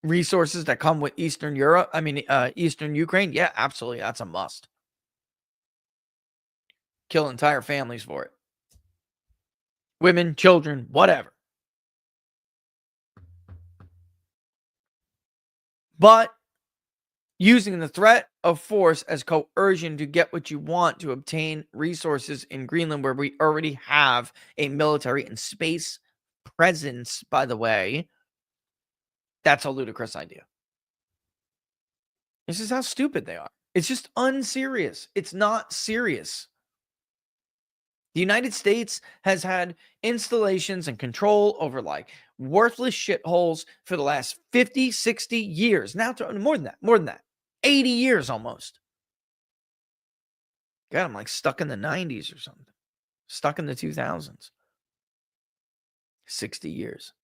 resources that come with Eastern Ukraine. Yeah, absolutely. That's a must. Kill entire families for it. Women, children, whatever. But using the threat of force as coercion to get what you want to obtain resources in Greenland, where we already have a military and space presence, by the way, That's a ludicrous idea. This is how stupid they are. It's just unserious. It's not serious. The United States has had installations and control over like worthless shitholes for the last 50, 60 years. Now, more than that, 80 years almost. God, I'm like stuck in the 90s or something. Stuck in the 2000s. 60 years.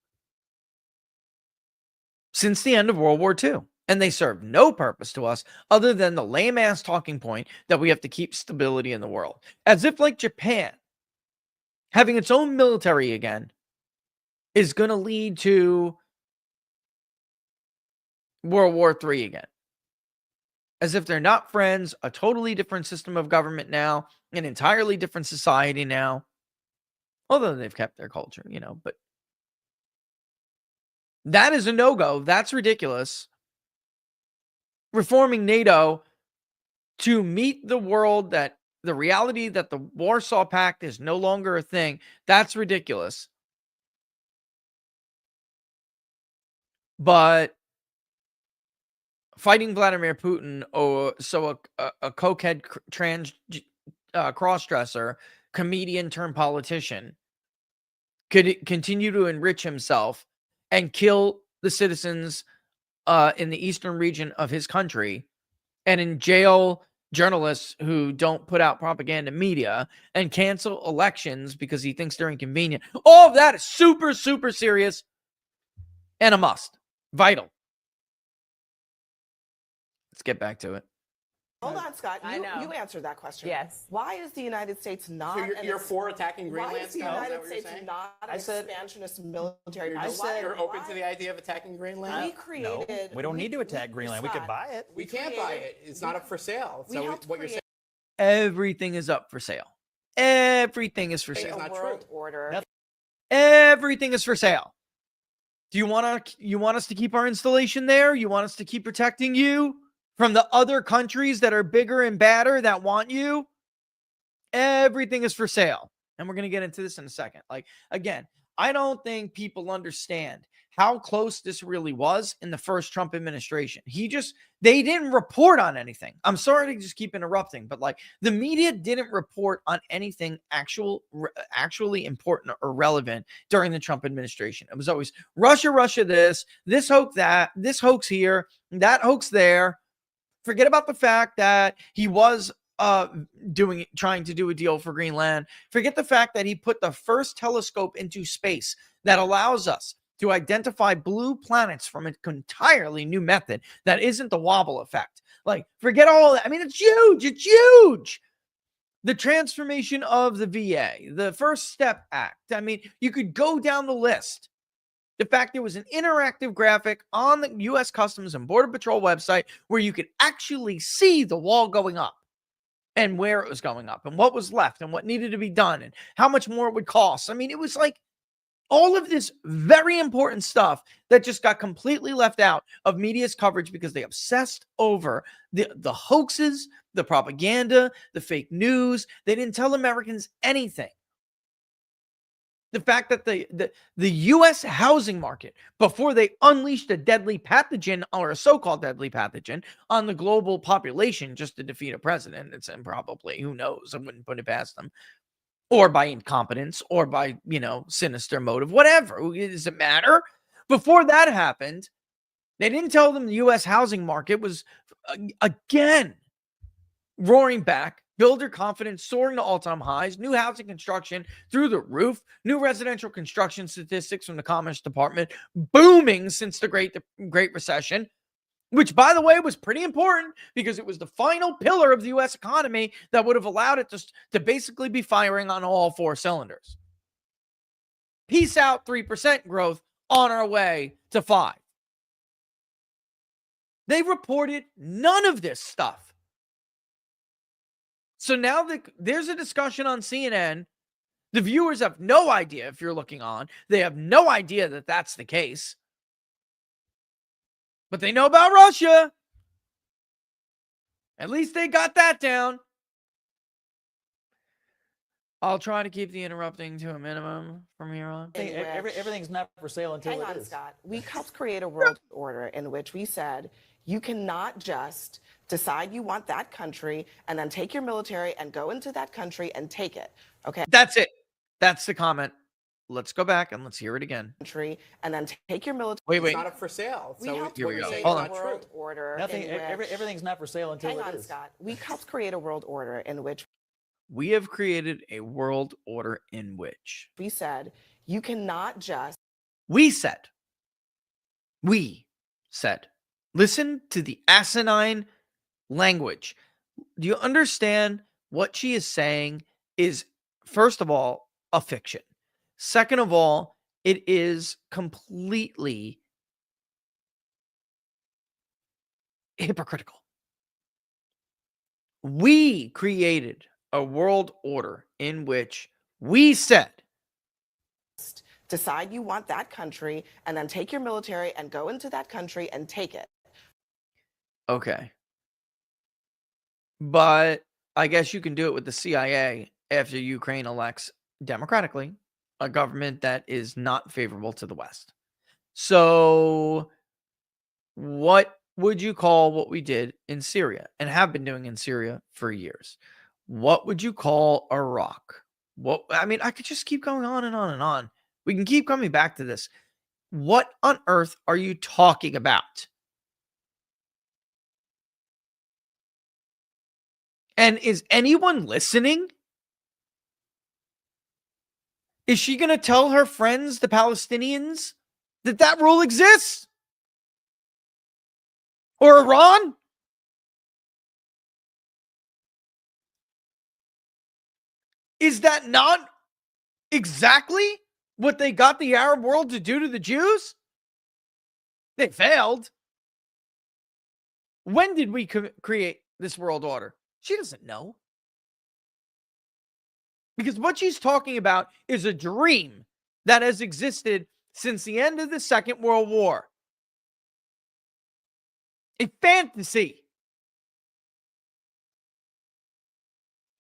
Since the end of World War II. And they serve no purpose to us other than the lame-ass talking point that we have to keep stability in the world. As if like Japan having its own military again is going to lead to World War III again. As if they're not friends, a totally different system of government now, an entirely different society now. Although they've kept their culture, but that is a no-go. That's ridiculous. Reforming NATO to meet the world that the reality that the Warsaw Pact is no longer a thing. That's ridiculous. But fighting Vladimir Putin, so a cokehead trans crossdresser, comedian turned politician, could continue to enrich himself and kill the citizens in the eastern region of his country, and in jail journalists who don't put out propaganda media, and cancel elections because he thinks they're inconvenient. All of that is super, super serious and a must. Vital. Let's get back to it. Hold on, Scott. I know. You answered that question. Yes. Why is the United States not... So you're for attacking Greenland? Why is the United States not an expansionist military? You're open to the idea of attacking Greenland? We created... We don't need to attack Greenland. We could buy it. We can't buy it. It's not up for sale. So what you're saying... Everything is up for sale. Everything is for sale. It's not world true. order. Everything is for sale. Do you want us to keep our installation there? You want us to keep protecting you from the other countries that are bigger and badder that want you? Everything is for sale. And we're going to get into this in a second. Like, again, I don't think people understand how close this really was in the first Trump administration. They didn't report on anything. I'm sorry to just keep interrupting, but like the media didn't report on anything actually important or relevant during the Trump administration. It was always Russia this hoax that, this hoax here, that hoax there. Forget about the fact that he was trying to do a deal for Greenland. Forget the fact that he put the first telescope into space that allows us to identify blue planets from an entirely new method that isn't the wobble effect. Like, forget all that. I mean, it's huge. It's huge. The transformation of the VA, the First Step Act. I mean, you could go down the list. The fact there was an interactive graphic on the U.S. Customs and Border Patrol website where you could actually see the wall going up and where it was going up and what was left and what needed to be done and how much more it would cost. I mean, it was like all of this very important stuff that just got completely left out of media's coverage because they obsessed over the hoaxes, the propaganda, the fake news. They didn't tell Americans anything. The fact that the U.S. housing market, before they unleashed a deadly pathogen or a so-called deadly pathogen on the global population just to defeat a president, it's improbably, who knows, I wouldn't put it past them, or by incompetence or by, sinister motive, whatever. Does it matter? Before that happened, they didn't tell them the U.S. housing market was, again, roaring back. Builder confidence soaring to all-time highs, new housing construction through the roof, new residential construction statistics from the Commerce Department booming since the Great Recession, which, by the way, was pretty important because it was the final pillar of the U.S. economy that would have allowed it to basically be firing on all four cylinders. Peace out, 3% growth on our way to 5%. They reported none of this stuff. So now there's a discussion on CNN. The viewers have no idea if you're looking on. They have no idea that that's the case. But they know about Russia. At least they got that down. I'll try to keep the interrupting to a minimum from here on. Everything's not for sale until Hang it on, is. Scott. We helped create a world order in which we said you cannot just decide you want that country and then take your military and go into that country and take it. Okay? That's it. That's the comment. Let's go back and let's hear it again. Country and then take your military. Wait. It's not up for sale. We So helped Here we go. create Hold a on. world order Nothing. in which, Everything's not for sale until hang it on, is. Scott. We helped create a world order in which We have created a world order in which we said you cannot just we said, listen to the asinine language. Do you understand what she is saying is, first of all, a fiction. Second of all, it is completely hypocritical. We created a world order in which we said, decide you want that country and then take your military and go into that country and take it. okay, but I guess you can do it with the CIA after Ukraine elects democratically a government that is not favorable to the West. So what would you call what we did in Syria and have been doing in Syria for years? What would you call Iraq? I could just keep going on and on and on. We can keep coming back to this. What on earth are you talking about? And is anyone listening? Is she going to tell her friends, the Palestinians, that rule exists? Or Iran? Is that not exactly what they got the Arab world to do to the Jews? They failed. When did we create this world order? She doesn't know. Because what she's talking about is a dream that has existed since the end of the Second World War. A fantasy.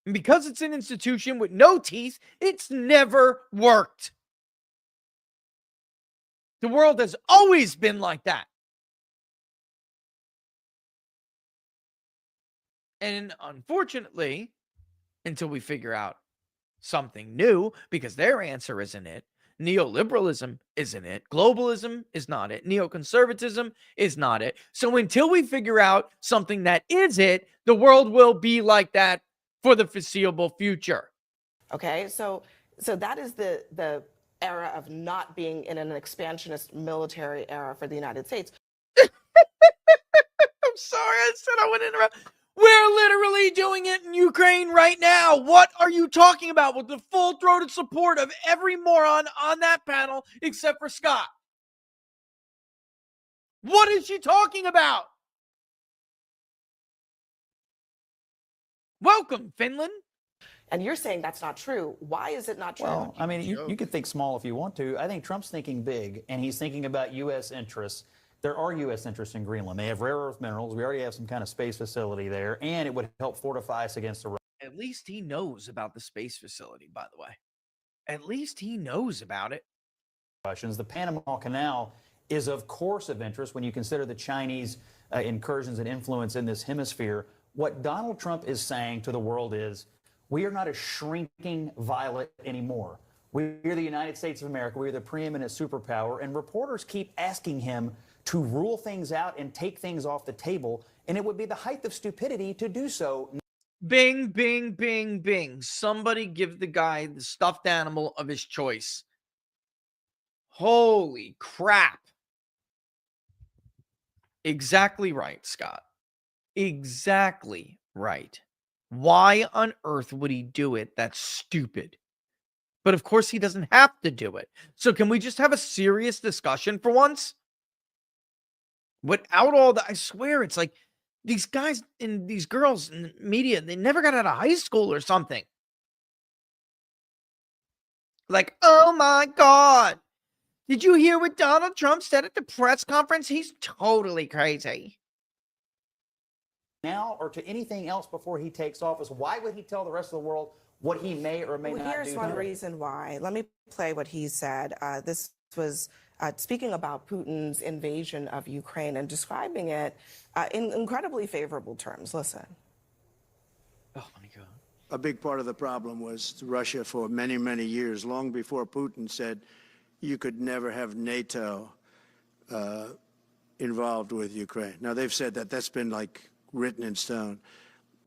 And because it's an institution with no teeth, it's never worked. The world has always been like that. And unfortunately, until we figure out something new, because their answer isn't it. Neoliberalism isn't it. Globalism is not it. Neoconservatism is not it. So until we figure out something that is it, the world will be like that for the foreseeable future. Okay, so that is the era of not being in an expansionist military era for the United States. I'm sorry, I said I wouldn't interrupt. We're literally doing it in Ukraine right now. What are you talking about? With the full-throated support of every moron on that panel except for Scott. What is she talking about? Welcome, Finland. And you're saying that's not true. Why is it not true? Well, I mean, you could think small if you want to. I think Trump's thinking big, and he's thinking about U.S. interests. There are U.S. interests in Greenland. They have rare earth minerals. We already have some kind of space facility there, and it would help fortify us against Iran. At least he knows about the space facility, by the way. At least he knows about it. The Panama Canal is, of course, of interest when you consider the Chinese incursions and influence in this hemisphere. What Donald Trump is saying to the world is, we are not a shrinking violet anymore. We are the United States of America. We are the preeminent superpower. And reporters keep asking him to rule things out and take things off the table. And it would be the height of stupidity to do so. Bing, bing, bing, bing. Somebody give the guy the stuffed animal of his choice. Holy crap. Exactly right, Scott. Exactly right. Why on earth would he do it? That's stupid. But of course he doesn't have to do it. So can we just have a serious discussion for once? Without all that, I swear it's like these guys and these girls in the media, they never got out of high school or something. Like, oh my God. Did you hear what Donald Trump said at the press conference? He's totally crazy. Now or to anything else before he takes office, why would he tell the rest of the world what he may or may Well, not do. here's one to it. reason why. Let me play what he said. This was speaking about Putin's invasion of Ukraine and describing it in incredibly favorable terms. Listen. Oh my God. A big part of the problem was Russia for many, many years, long before Putin said you could never have NATO involved with Ukraine. Now, they've said that that's been like written in stone.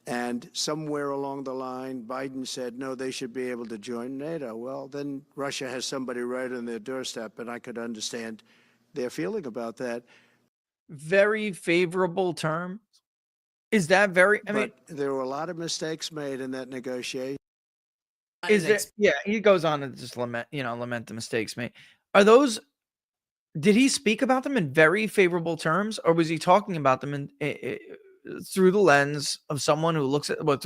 And somewhere along the line, Biden said, no, they should be able to join NATO. Well, then Russia has somebody right on their doorstep, and I could understand their feeling about that. Very favorable terms. Is that very, I mean, But there were a lot of mistakes made in that negotiation. is there, yeah, he goes on to just lament the mistakes made. Are those, did he speak about them in very favorable terms, or was he talking about them in through the lens of someone who looks at what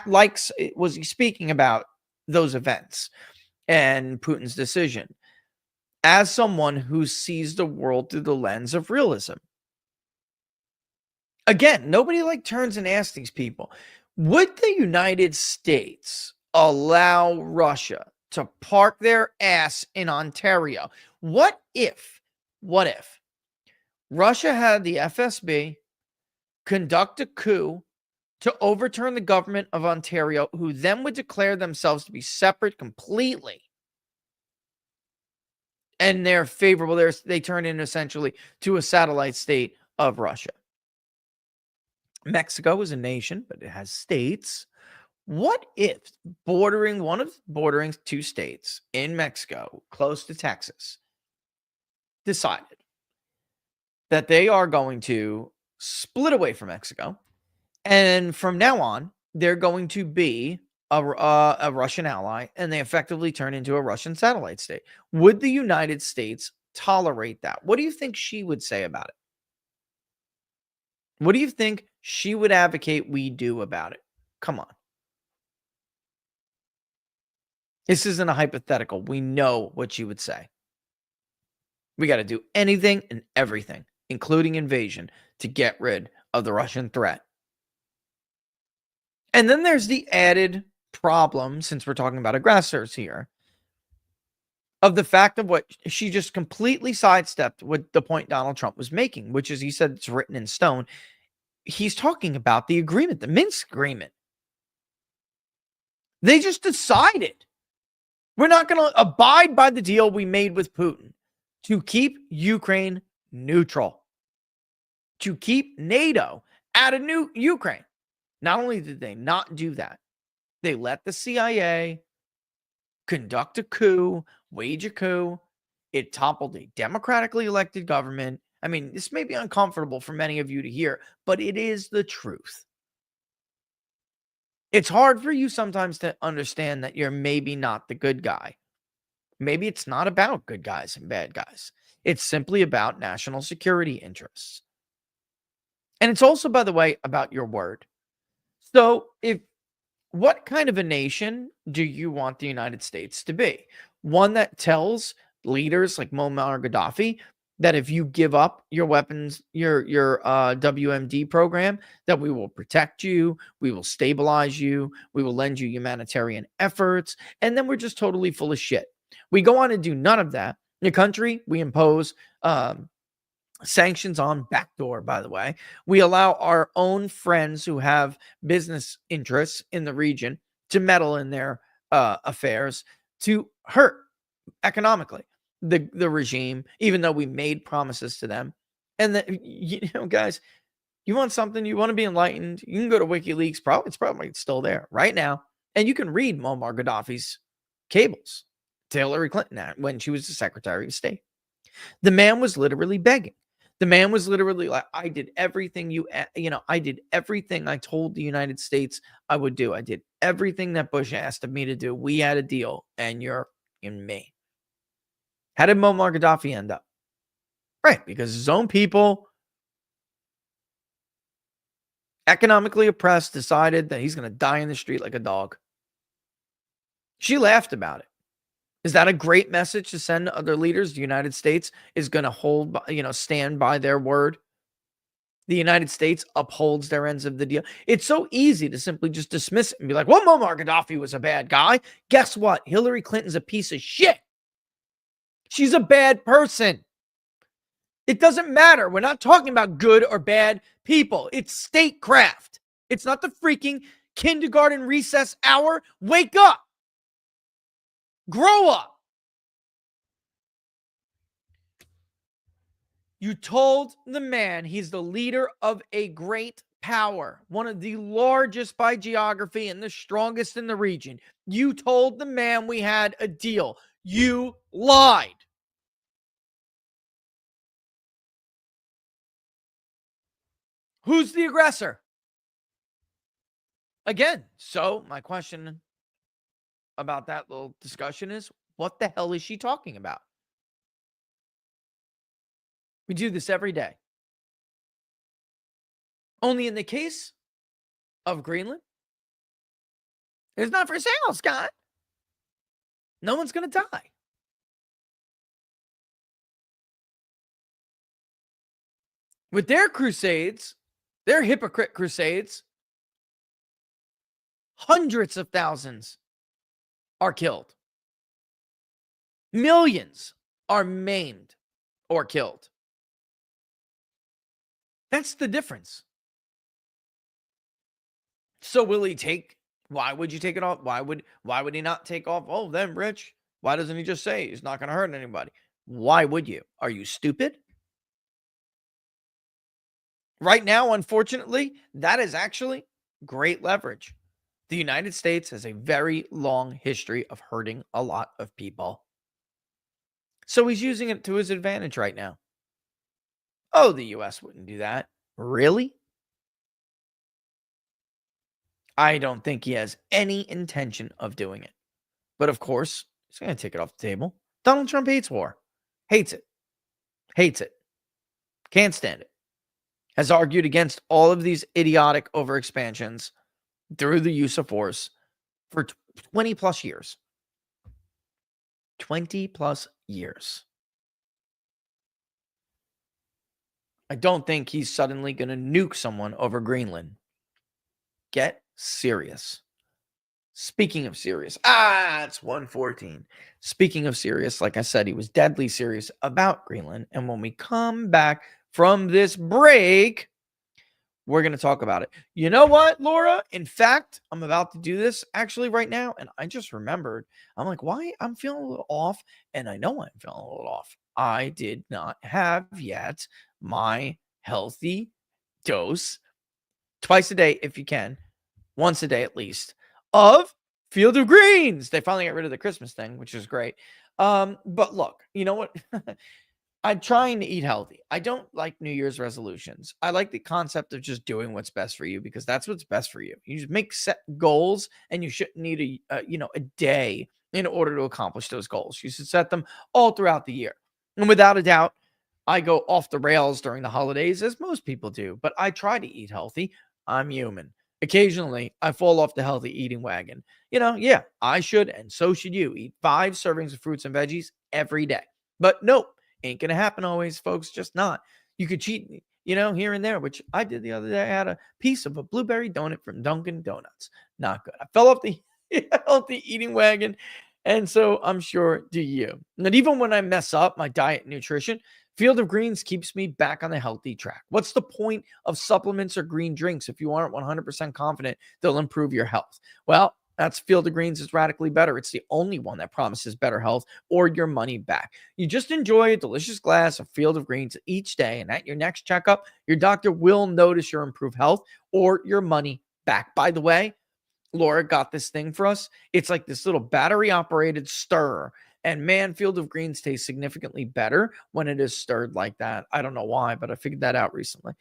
likes? Was he speaking about those events and Putin's decision as someone who sees the world through the lens of realism? Again, nobody turns and asks these people, would the United States allow Russia to park their ass in Ontario? What if Russia had the FSB conduct a coup to overturn the government of Ontario, who then would declare themselves to be separate completely? And they're favorable. They turn in essentially to a satellite state of Russia. Mexico is a nation, but it has states. What if bordering two states in Mexico, close to Texas, decided that they are going to split away from Mexico, and from now on, they're going to be a Russian ally, and they effectively turn into a Russian satellite state? Would the United States tolerate that? What do you think she would say about it? What do you think she would advocate we do about it? Come on. This isn't a hypothetical. We know what she would say. We got to do anything and everything, including invasion, to get rid of the Russian threat. And then there's the added problem, since we're talking about aggressors here, of the fact of what she just completely sidestepped with the point Donald Trump was making, which is, he said it's written in stone. He's talking about the agreement, the Minsk agreement. They just decided we're not going to abide by the deal we made with Putin to keep Ukraine neutral, to keep NATO out of Ukraine. Not only did they not do that, they let the CIA conduct a coup, wage a coup. It toppled a democratically elected government. I mean, this may be uncomfortable for many of you to hear, but it is the truth. It's hard for you sometimes to understand that you're maybe not the good guy. Maybe it's not about good guys and bad guys. It's simply about national security interests. And it's also, by the way, about your word. So what kind of a nation do you want the United States to be? One that tells leaders like Muammar Gaddafi that if you give up your weapons, your WMD program, that we will protect you, we will stabilize you, we will lend you humanitarian efforts, and then we're just totally full of shit. We go on and do none of that. In the country, we impose sanctions on backdoor, by the way. We allow our own friends who have business interests in the region to meddle in their affairs, to hurt economically the regime, even though we made promises to them. And that, guys, you want something, you want to be enlightened, you can go to WikiLeaks. It's probably still there right now, and you can read Muammar Gaddafi's cables to Hillary Clinton when she was the Secretary of State. The man was literally begging. The man was literally like, I did everything I did everything I told the United States I would do. I did everything that Bush asked of me to do. We had a deal, and you're in me. How did Muammar Gaddafi end up? Right, because his own people, economically oppressed, decided that he's going to die in the street like a dog. She laughed about it. Is that a great message to send to other leaders? The United States is going to stand by their word. the United States upholds their ends of the deal. It's so easy to simply just dismiss it and be like, well, Muammar Gaddafi was a bad guy. Guess what? Hillary Clinton's a piece of shit. She's a bad person. It doesn't matter. We're not talking about good or bad people. It's statecraft. It's not the freaking kindergarten recess hour. Wake up. Grow up. You told the man he's the leader of a great power, one of the largest by geography and the strongest in the region. You told the man we had a deal. You lied. Who's the aggressor? Again, so my question about that little discussion is, what the hell is she talking about? We do this every day. Only in the case of Greenland, it's not for sale, Scott. No one's going to die. With their crusades, their hypocrite crusades, hundreds of thousands are killed. Millions are maimed or killed. That's the difference. So will he take, why would you take it off? Why would he not take off? Oh, then Rich, why doesn't he just say he's not going to hurt anybody? Why would you? Are you stupid? Right now, unfortunately, that is actually great leverage. The United States has a very long history of hurting a lot of people. So he's using it to his advantage right now. Oh, the U.S. wouldn't do that. Really? I don't think he has any intention of doing it. But of course, he's going to take it off the table. Donald Trump hates war. Hates it. Hates it. Can't stand it. Has argued against all of these idiotic overexpansions through the use of force for 20 plus years. 20 plus years. I don't think he's suddenly going to nuke someone over Greenland. Get serious. Speaking of serious, it's 1:14. Speaking of serious, like I said, he was deadly serious about Greenland. And when we come back from this break, we're going to talk about it. You know what, Laura? In fact, I'm about to do this actually right now. And I just remembered, I'm like, why? I'm feeling a little off. And I know I'm feeling a little off. I did not have yet my healthy dose twice a day, if you can, once a day at least, of Field of Greens. They finally got rid of the Christmas thing, which is great. But look, you know what? I'm trying to eat healthy. I don't like New Year's resolutions. I like the concept of just doing what's best for you, because that's what's best for you. You just make set goals, and you shouldn't need a day in order to accomplish those goals. You should set them all throughout the year. And without a doubt, I go off the rails during the holidays, as most people do, but I try to eat healthy. I'm human. Occasionally, I fall off the healthy eating wagon. Yeah, I should, and so should you. Eat 5 servings of fruits and veggies every day. But nope, ain't going to happen always, folks. Just not. You could cheat, here and there, which I did the other day. I had a piece of a blueberry donut from Dunkin' Donuts. Not good. I fell off the healthy eating wagon, and so I'm sure do you. And even when I mess up my diet and nutrition, Field of Greens keeps me back on the healthy track. What's the point of supplements or green drinks if you aren't 100% confident they'll improve your health? Well, that's Field of Greens is radically better. It's the only one that promises better health or your money back. You just enjoy a delicious glass of Field of Greens each day, and at your next checkup, your doctor will notice your improved health or your money back. By the way, Laura got this thing for us. It's like this little battery-operated stirrer. And man, Field of Greens tastes significantly better when it is stirred like that. I don't know why, but I figured that out recently.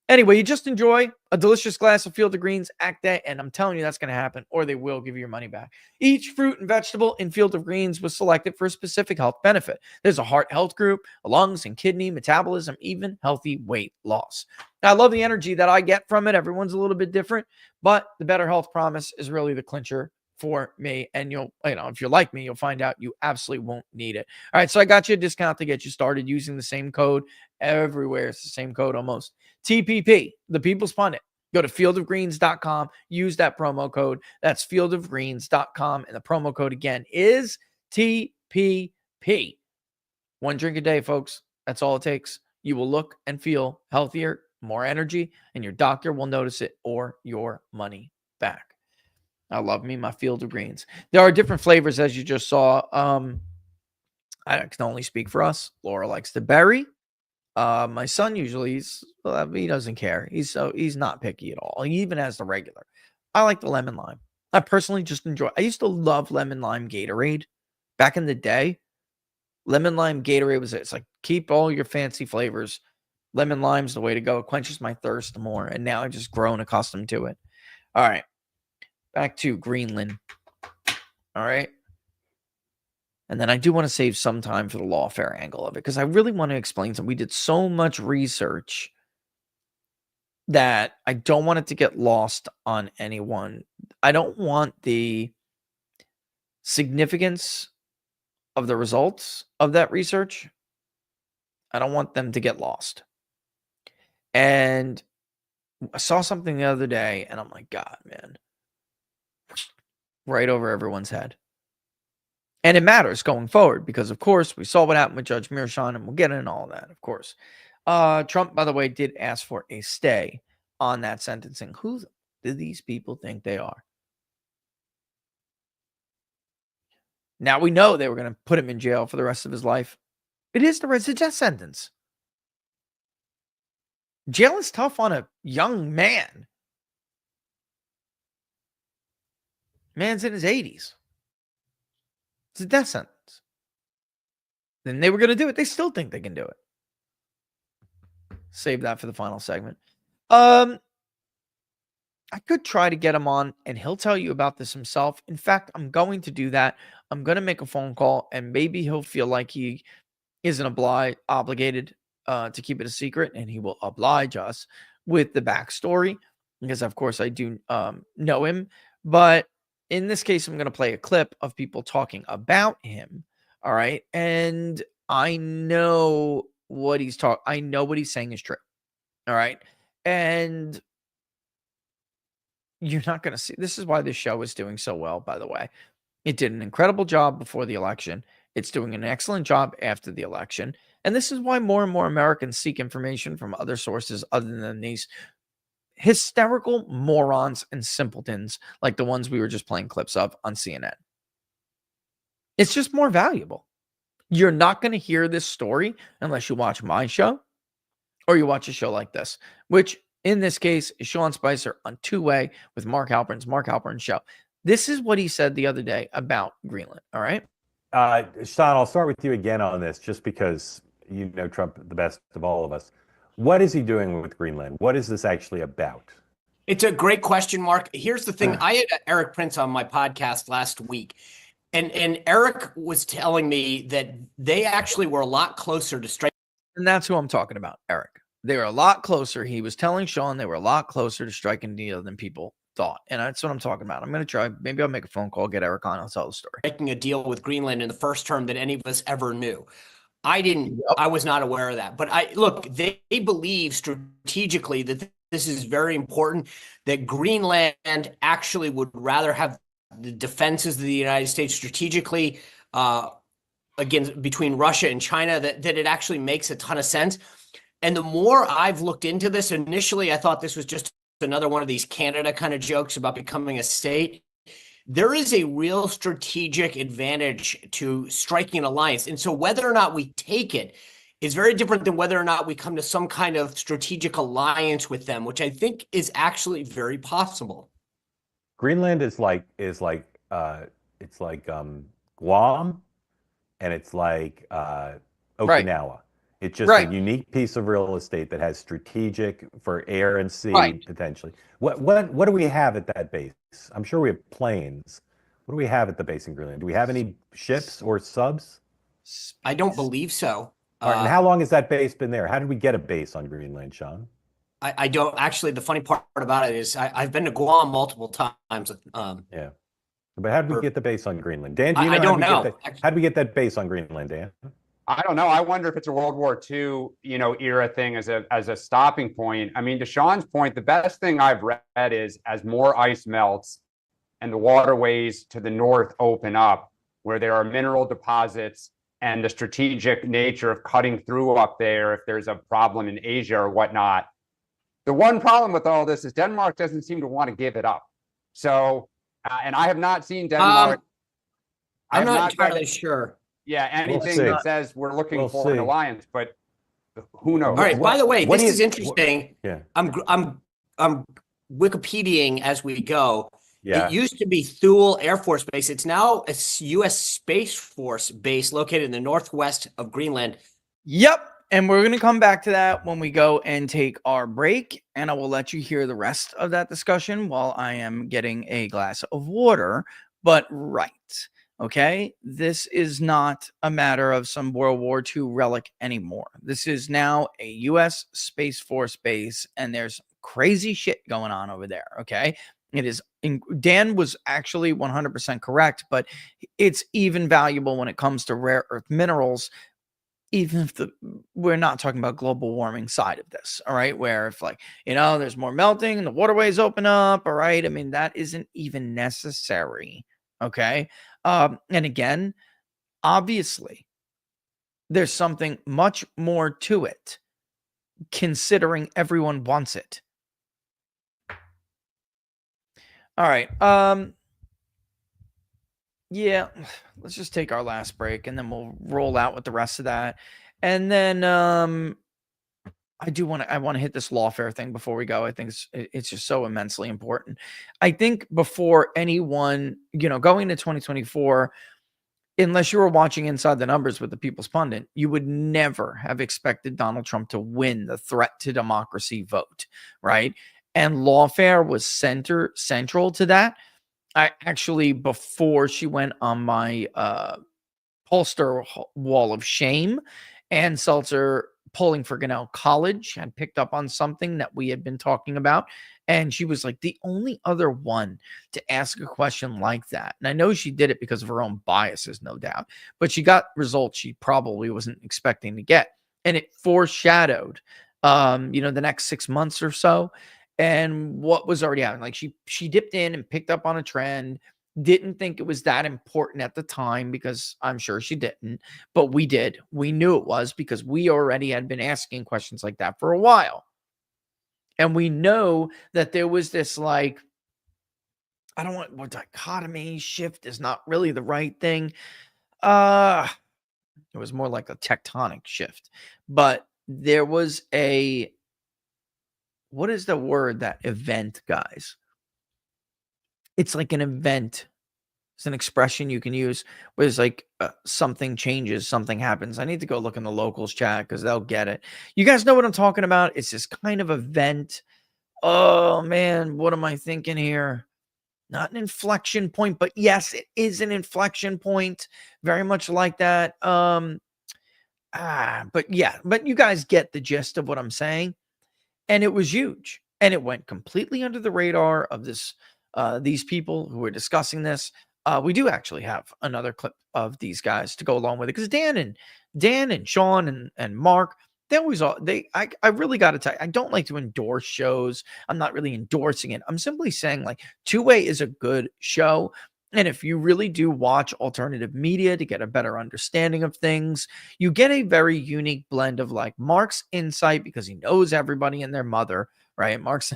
Anyway, you just enjoy a delicious glass of Field of Greens Act Day, and I'm telling you that's going to happen, or they will give you your money back. Each fruit and vegetable in Field of Greens was selected for a specific health benefit. There's a heart health group, a lungs and kidney, metabolism, even healthy weight loss. Now, I love the energy that I get from it. Everyone's a little bit different, but the better health promise is really the clincher for me. And if you're like me, you'll find out you absolutely won't need it. All right. So I got you a discount to get you started using the same code everywhere. It's the same code almost. TPP, the People's Pundit. Go to fieldofgreens.com. Use that promo code. That's fieldofgreens.com. And the promo code again is TPP. One drink a day, folks. That's all it takes. You will look and feel healthier, more energy, and your doctor will notice it or your money back. I love me my Field of Greens. There are different flavors, as you just saw. I can only speak for us. Laura likes the berry. My son usually he doesn't care. He's not picky at all. He even has the regular. I like the lemon lime. I personally just enjoy. I used to love lemon lime Gatorade back in the day. Lemon lime Gatorade it's like keep all your fancy flavors. Lemon lime's the way to go. It quenches my thirst more. And now I've just grown accustomed to it. All right. Back to Greenland. All right. And then I do want to save some time for the Lawfare angle of it because I really want to explain something. We did so much research that I don't want it to get lost on anyone. I don't want the significance of the results of that research. I don't want them to get lost. And I saw something the other day and I'm like, God, man. Right over everyone's head. And it matters going forward because, of course, we saw what happened with Judge Mearshon, and we'll get into all that, of course. Trump, by the way, did ask for a stay on that sentencing. Who do these people think they are? Now we know they were going to put him in jail for the rest of his life. It's a death sentence. Jail is tough on a young man. Man's in his 80s. It's a death sentence. Then they were going to do it. They still think they can do it. Save that for the final segment. I could try to get him on, and he'll tell you about this himself. In fact, I'm going to do that. I'm going to make a phone call, and maybe he'll feel like he isn't obligated to keep it a secret, and he will oblige us with the backstory because, of course, I do know him. But in this case, I'm going to play a clip of people talking about him. All right. And I know what he's talking. I know what he's saying is true. All right. And you're not going to see. This is why this show is doing so well, by the way. It did an incredible job before the election. It's doing an excellent job after the election. And this is why more and more Americans seek information from other sources other than these hysterical morons and simpletons like the ones we were just playing clips of on CNN. It's just more valuable. You're not going to hear this story unless you watch my show or you watch a show like this, which in this case is Sean Spicer on Two Way with Mark Halpern's Mark Halpern Show. This is what he said the other day about Greenland. All right. Sean, I'll start with you again on this just because you know Trump the best of all of us. What is he doing with Greenland? What is this actually about? It's a great question, Mark. Here's the thing. I had Eric Prince on my podcast last week, and Eric was telling me that they actually were a lot closer to striking. And that's who I'm talking about, Eric. They were a lot closer. He was telling Sean they were a lot closer to striking a deal than people thought. And that's what I'm talking about. I'm going to try. Maybe I'll make a phone call, get Eric on. I'll tell the story. Making a deal with Greenland in the first term that any of us ever knew. I was not aware of that. But they believe strategically that this is very important, that Greenland actually would rather have the defenses of the United States strategically against between Russia and China, that it actually makes a ton of sense. And the more I've looked into this, initially I thought this was just another one of these Canada kind of jokes about becoming a state. There is a real strategic advantage to striking an alliance. And so whether or not we take it is very different than whether or not we come to some kind of strategic alliance with them, which I think is actually very possible. Greenland is like Guam, and it's like Okinawa. Right. It's just a unique piece of real estate that has strategic for air and sea potentially. What do we have at that base? I'm sure we have planes. What do we have at the base in Greenland? Do we have any ships or subs? I don't believe so. All right, and how long has that base been there? How did we get a base on Greenland, Sean? I don't actually. The funny part about it is I've been to Guam multiple times. Yeah. But how did we get the base on Greenland? Dan, do you know I don't know. How did we get that base on Greenland, Dan? I don't know. I wonder if it's a World War II, era thing as a stopping point. I mean, to Sean's point, the best thing I've read is as more ice melts and the waterways to the north open up, where there are mineral deposits and the strategic nature of cutting through up there if there's a problem in Asia or whatnot. The one problem with all this is Denmark doesn't seem to want to give it up. So, and I have not seen Denmark. I'm not entirely sure. Yeah, anything that says we're looking for an alliance, but who knows? All right. By the way, this is interesting. Yeah. I'm Wikipediaing as we go. Yeah. It used to be Thule Air Force Base. It's now a U.S. Space Force base located in the northwest of Greenland. Yep. And we're going to come back to that when we go and take our break. And I will let you hear the rest of that discussion while I am getting a glass of water. But right. Okay. This is not a matter of some World War II relic anymore. This is now a U.S. Space Force base. And there's crazy shit going on over there. Okay. It is. Dan was actually 100% correct, but it's even valuable when it comes to rare earth minerals. Even if we're not talking about global warming side of this, all right, where if there's more melting and the waterways open up, all right, I mean, that isn't even necessary, okay? And again, obviously, there's something much more to it, considering everyone wants it. All right, yeah, let's just take our last break and then we'll roll out with the rest of that. And then I want to hit this Lawfare thing before we go. I think it's just so immensely important. I think before anyone, going into 2024, unless you were watching Inside the Numbers with the People's Pundit, you would never have expected Donald Trump to win the threat to democracy vote, right? And Lawfare was central to that. I actually, before she went on my pollster wall of shame, Ann Seltzer polling for Grinnell College had picked up on something that we had been talking about. And she was like the only other one to ask a question like that. And I know she did it because of her own biases, no doubt, but she got results she probably wasn't expecting to get. And it foreshadowed, the next 6 months or so. And what was already happening, like she dipped in and picked up on a trend, didn't think it was that important at the time because I'm sure she didn't, but we did. We knew it was because we already had been asking questions like that for a while. And we know that there was this dichotomy shift is not really the right thing. It was more like a tectonic shift, but there was what is the word, that event, guys? It's like an event. It's an expression you can use where it's like something changes, something happens. I need to go look in the locals chat because they'll get it. You guys know what I'm talking about? It's this kind of event. Oh, man, what am I thinking here? Not an inflection point, but yes, it is an inflection point. Very much like that. But you guys get the gist of what I'm saying. And it was huge. And it went completely under the radar of these people who were discussing this. We do actually have another clip of these guys to go along with it. Because Dan and Sean and Mark, I really got to tell you, I don't like to endorse shows. I'm not really endorsing it. I'm simply saying Two-Way is a good show. And if you really do watch alternative media to get a better understanding of things, you get a very unique blend of Mark's insight because he knows everybody and their mother, right? Mark's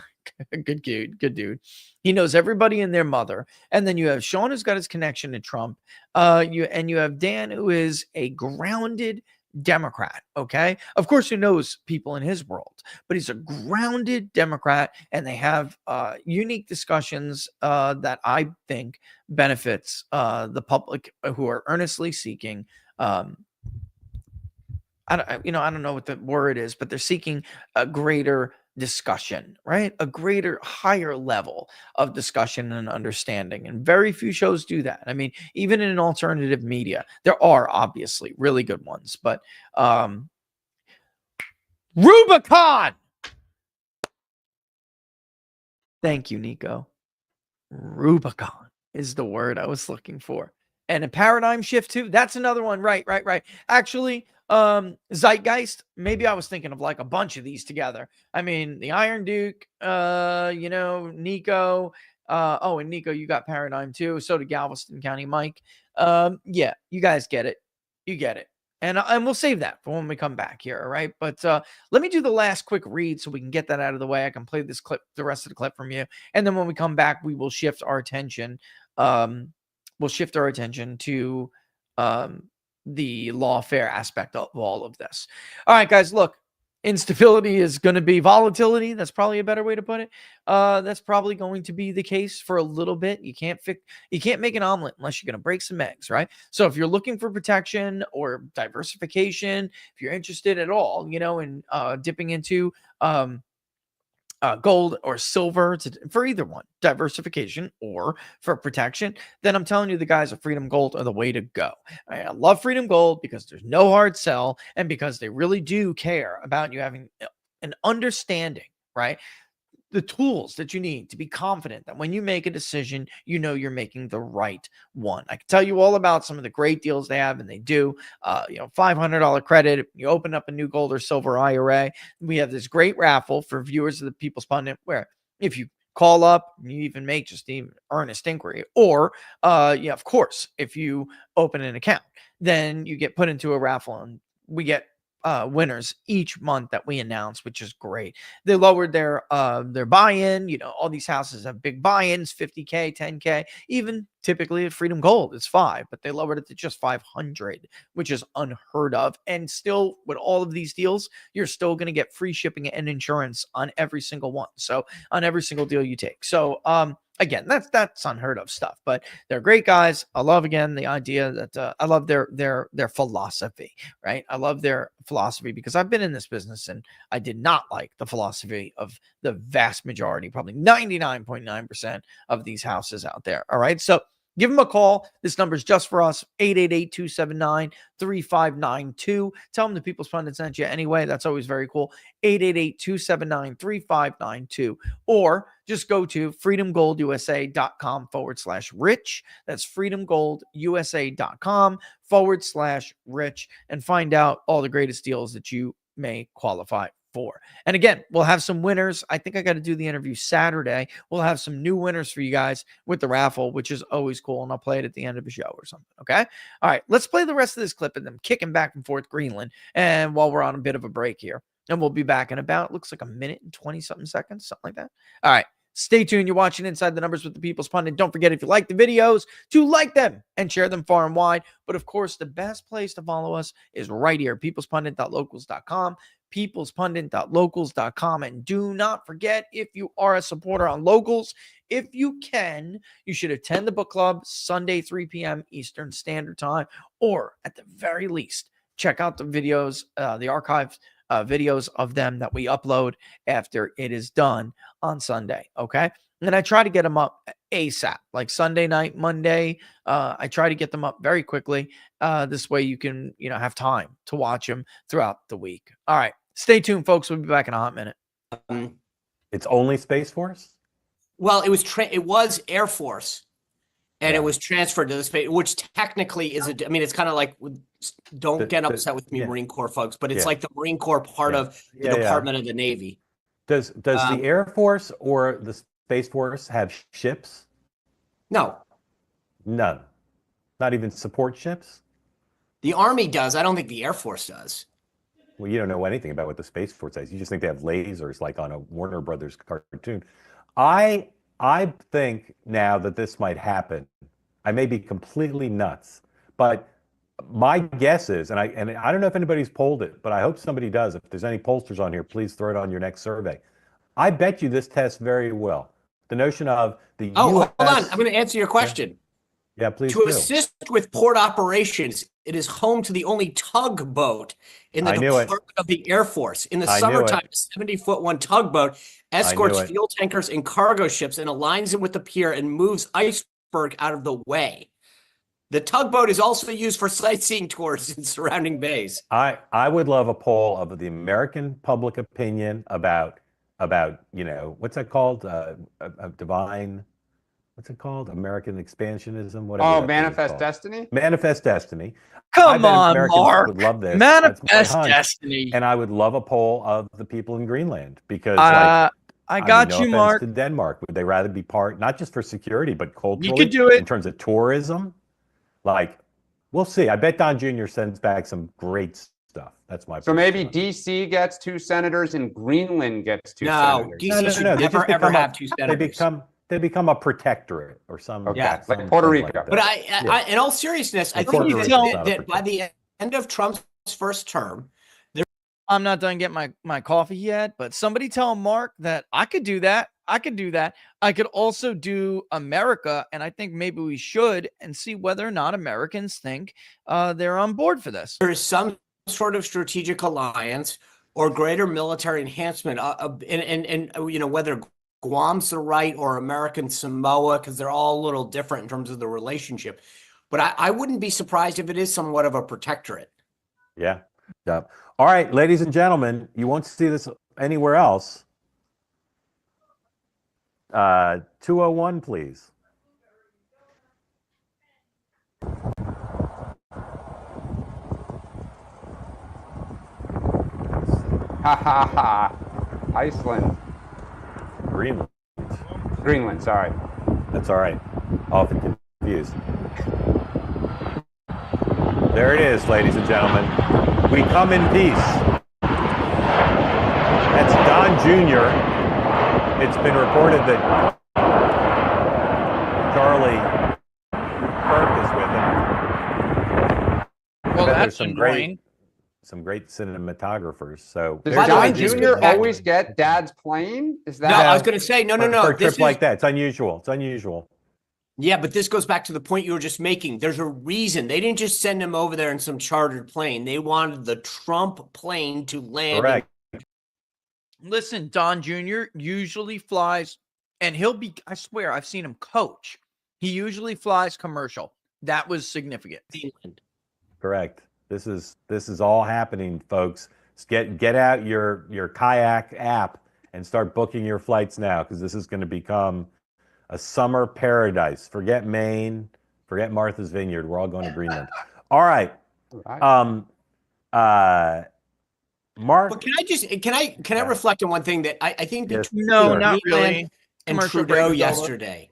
a good dude. He knows everybody and their mother. And then you have Sean, who's got his connection to Trump. You have Dan, who is a grounded Democrat, okay? Of course, who knows people in his world, but he's a grounded Democrat, and they have unique discussions that I think benefits the public who are earnestly seeking. I don't know what the word is, but they're seeking a greater discussion, right? A higher level of discussion and understanding. And very few shows do that. I mean, even in alternative media, there are obviously really good ones, but Rubicon. Thank you, Nico. Rubicon. is the word I was looking for. And a paradigm shift too. That's another one. Right. Actually, zeitgeist. Maybe I was thinking of like a bunch of these together. I mean, the Iron Duke, Nico. And Nico, you got paradigm too. So did Galveston County Mike. Yeah, you guys get it. You get it. And we'll save that for when we come back here, all right? But let me do the last quick read so we can get that out of the way. I can play this clip, the rest of the clip from you. And then when we come back, we will shift our attention. We'll shift our attention to the lawfare aspect of all of this. All right, guys, look. Instability is going to be volatility. That's probably a better way to put it. That's probably going to be the case for a little bit. You can't make an omelet unless you're going to break some eggs, right? So if you're looking for protection or diversification, if you're interested at all, in dipping into gold or silver for either one, diversification or for protection, then I'm telling you the guys at Freedom Gold are the way to go. I love Freedom Gold because there's no hard sell and because they really do care about you having an understanding, right? The tools that you need to be confident that when you make a decision, you're making the right one. I can tell you all about some of the great deals they have, and they do. $500 credit. You open up a new gold or silver IRA. We have this great raffle for viewers of the People's Pundit, where if you call up, you even make just even earnest inquiry, or of course, if you open an account, then you get put into a raffle, and we get winners each month that we announce, which is great. They lowered their buy-in. All these houses have big buy-ins, 50K, 10K, even typically at Freedom Gold it's 5, but they lowered it to just 500, which is unheard of. And still, with all of these deals, you're still going to get free shipping and insurance on every single one. So on every single deal you take. So again, that's unheard of stuff, but they're great guys. I love, again, the idea that I love their philosophy, right? I love their philosophy because I've been in this business and I did not like the philosophy of the vast majority, probably 99.9% of these houses out there. All right. So give them a call. This number is just for us, 888-279-3592. Tell them the People's Pundit sent you anyway. That's always very cool. 888-279-3592. Or just go to freedomgoldusa.com/rich. That's freedomgoldusa.com/rich and find out all the greatest deals that you may qualify for. And again, we'll have some winners. I think I got to do the interview Saturday. We'll have some new winners for you guys with the raffle, which is always cool. And I'll play it at the end of the show or something. Okay. All right. Let's play the rest of this clip of them kicking back and forth Greenland. And while we're on a bit of a break here, and we'll be back in about, looks like a minute and 20 something seconds, something like that. All right. Stay tuned. You're watching Inside the Numbers with the People's Pundit. Don't forget, if you like the videos, to like them and share them far and wide. But of course, the best place to follow us is right here, peoplespundit.locals.com, peoplespundit.locals.com. And do not forget, if you are a supporter on Locals, if you can, you should attend the book club Sunday, 3 p.m. Eastern Standard Time, or at the very least, check out the videos, the archived videos of them that we upload after it is done on Sunday. Okay. And I try to get them up ASAP, like Sunday night, Monday. I try to get them up very quickly. This way you can, have time to watch them throughout the week. All right. Stay tuned, folks. We'll be back in a hot minute. It's only Space Force? Well, it was Air Force. And it was transferred to the space, which technically is it's kind of like, don't get upset with me, Marine Corps folks, but it's like the Marine Corps part of the Department of the Navy. Does the Air Force or the Space Force have ships? No. None. Not even support ships? The Army does. I don't think the Air Force does. Well, you don't know anything about what the Space Force does. You just think they have lasers like on a Warner Brothers cartoon. I think now that this might happen, I may be completely nuts, but my guess is, and I don't know if anybody's polled it, but I hope somebody does. If there's any pollsters on here, please throw it on your next survey. I bet you this tests very well. The notion of the US... hold on. I'm going to answer your question. Yeah, please To assist with port operations, it is home to the only tugboat in the Department of the Air Force. In the summertime, a 70-foot one tugboat escorts fuel tankers and cargo ships and aligns them with the pier and moves iceberg out of the way. The tugboat is also used for sightseeing tours in surrounding bays. I would love a poll of the American public opinion about what's that called? A divine... what's it called? American expansionism, whatever. Oh, that thing is Manifest called. Destiny? Manifest Destiny. Come bet on, Americans Mark. would love this. That's my Manifest hunch. Destiny. And I would love a poll of the people in Greenland because, like, I got mean, you, no offense Mark. to Denmark. Would they rather be part, not just for security, but culturally? You could do it in terms of tourism. Like, we'll see. I bet Don Jr. sends back some great stuff. That's my. So maybe DC gets 2 senators and Greenland gets 2 No, senators. DC should never ever have 2 senators. They become a protectorate or some. Okay, Yeah. like Puerto Rico. Like that. But I, in all seriousness, I Puerto think Rico's that by the end of Trump's first term, I'm not done getting my coffee yet, but somebody tell Mark that I could do that. I could do that. I could also do America, and I think maybe we should, and see whether or not Americans think they're on board for this. there is some sort of strategic alliance or greater military enhancement, and you know, whether Guam's the right or American Samoa, because they're all a little different in terms of the relationship. But I wouldn't be surprised if it is somewhat of a protectorate. Yeah. Yeah. All right, ladies and gentlemen, you won't see this anywhere else. 201, please. Ha ha ha. Iceland. Greenland, sorry. That's all right. Often confused. There it is, ladies and gentlemen. We come in peace. That's Don Jr. It's been reported that Charlie Kirk is with him. Well, There's that's some annoying. great cinematographers. So Does By the way, Don this Jr. goes back always get Dad's plane? Is that? No, I was going to say, no. for a This trip like that, it's unusual. It's unusual. Yeah, but this goes back to the point you were just making. There's a reason. They didn't just send him over there in some chartered plane. They wanted the Trump plane to land. Correct. Listen, Don Jr. usually flies, and I swear, I've seen him coach. He usually flies commercial. That was significant. Correct. This is all happening, folks. Get out your kayak app and start booking your flights now, because this is going to become a summer paradise. Forget Maine, forget Martha's Vineyard. We're all going to Greenland. All right. Mark. But can I reflect on one thing that I think Yes. between Not Greenland really. and Commercial Trudeau break is over. yesterday,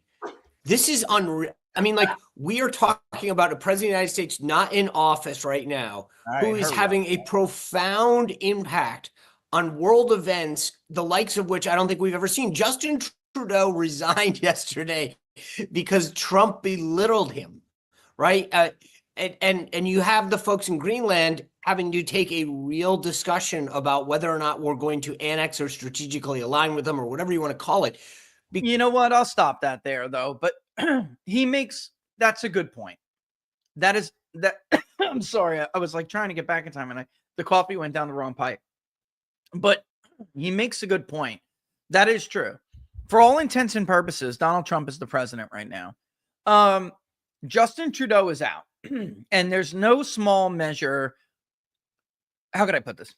this is unreal. I mean, like, we are talking about a president of the United States not in office right now, who is having a profound impact on world events, the likes of which I don't think we've ever seen. Justin Trudeau resigned yesterday because Trump belittled him, right? And you have the folks in Greenland having to take a real discussion about whether or not we're going to annex or strategically align with them, or whatever you want to call it. You know what? I'll stop that there, though. But that's a good point. I'm sorry. I was like trying to get back in time, and the coffee went down the wrong pipe. But he makes a good point. That is true. For all intents and purposes, Donald Trump is the president right now. Justin Trudeau is out. And there's no small measure. How could I put this?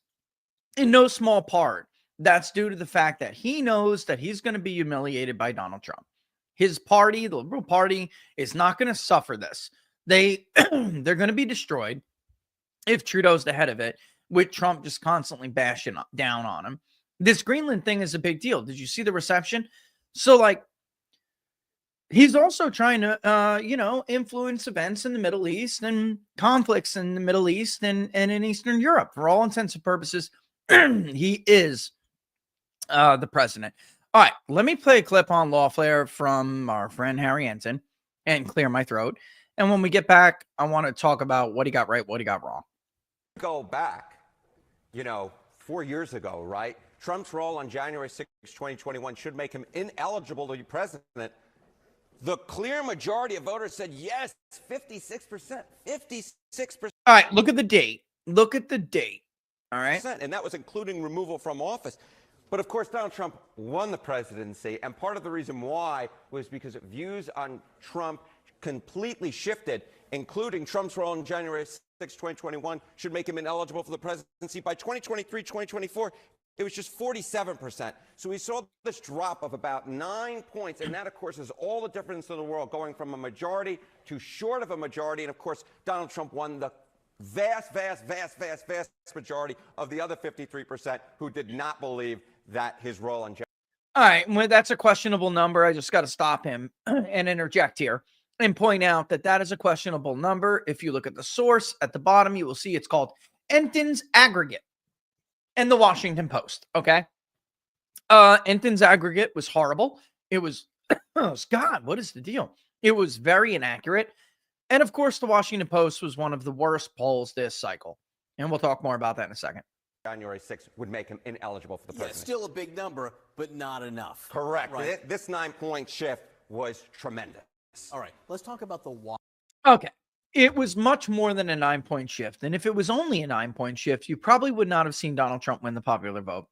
In no small part, that's due to the fact that he knows that he's going to be humiliated by Donald Trump. His party, the Liberal Party, is not going to suffer this. They're going to be destroyed if Trudeau's the head of it, with Trump just constantly bashing down on him. This Greenland thing is a big deal. Did you see the reception? So, like, he's also trying to, influence events in the Middle East and conflicts in the Middle East and in Eastern Europe. For all intents and purposes, he is the president. All right, let me play a clip on Lawfare from our friend Harry Ensign and clear my throat. And when we get back, I want to talk about what he got right, what he got wrong. Go back, 4 years ago, right? Trump's role on January 6, 2021 should make him ineligible to be president. The clear majority of voters said yes, 56%, 56%. All right, look at the date. Look at the date. All right. And that was including removal from office. But of course, Donald Trump won the presidency. And part of the reason why was because views on Trump completely shifted, including Trump's role on January 6, 2021 should make him ineligible for the presidency. By 2023, 2024, It was just 47%. So we saw this drop of about 9 points. And that, of course, is all the difference in the world, going from a majority to short of a majority. And, of course, Donald Trump won the vast majority of the other 53% who did not believe that his role in All right, well, that's a questionable number. I just got to stop him and interject here and point out that that is a questionable number. If you look at the source at the bottom, you will see it's called Enton's Aggregate and the Washington Post. Okay. Enton's Aggregate was horrible. It was, oh, God, what is the deal? It was very inaccurate. And of course, the Washington Post was one of the worst polls this cycle. And we'll talk more about that in a second. January 6th would make him ineligible for the presidency. Still a big number, but not enough. Correct. Right. This 9-point shift was tremendous. All right, let's talk about the why. Okay. It was much more than a 9-point shift. And if it was only a 9-point shift, you probably would not have seen Donald Trump win the popular vote.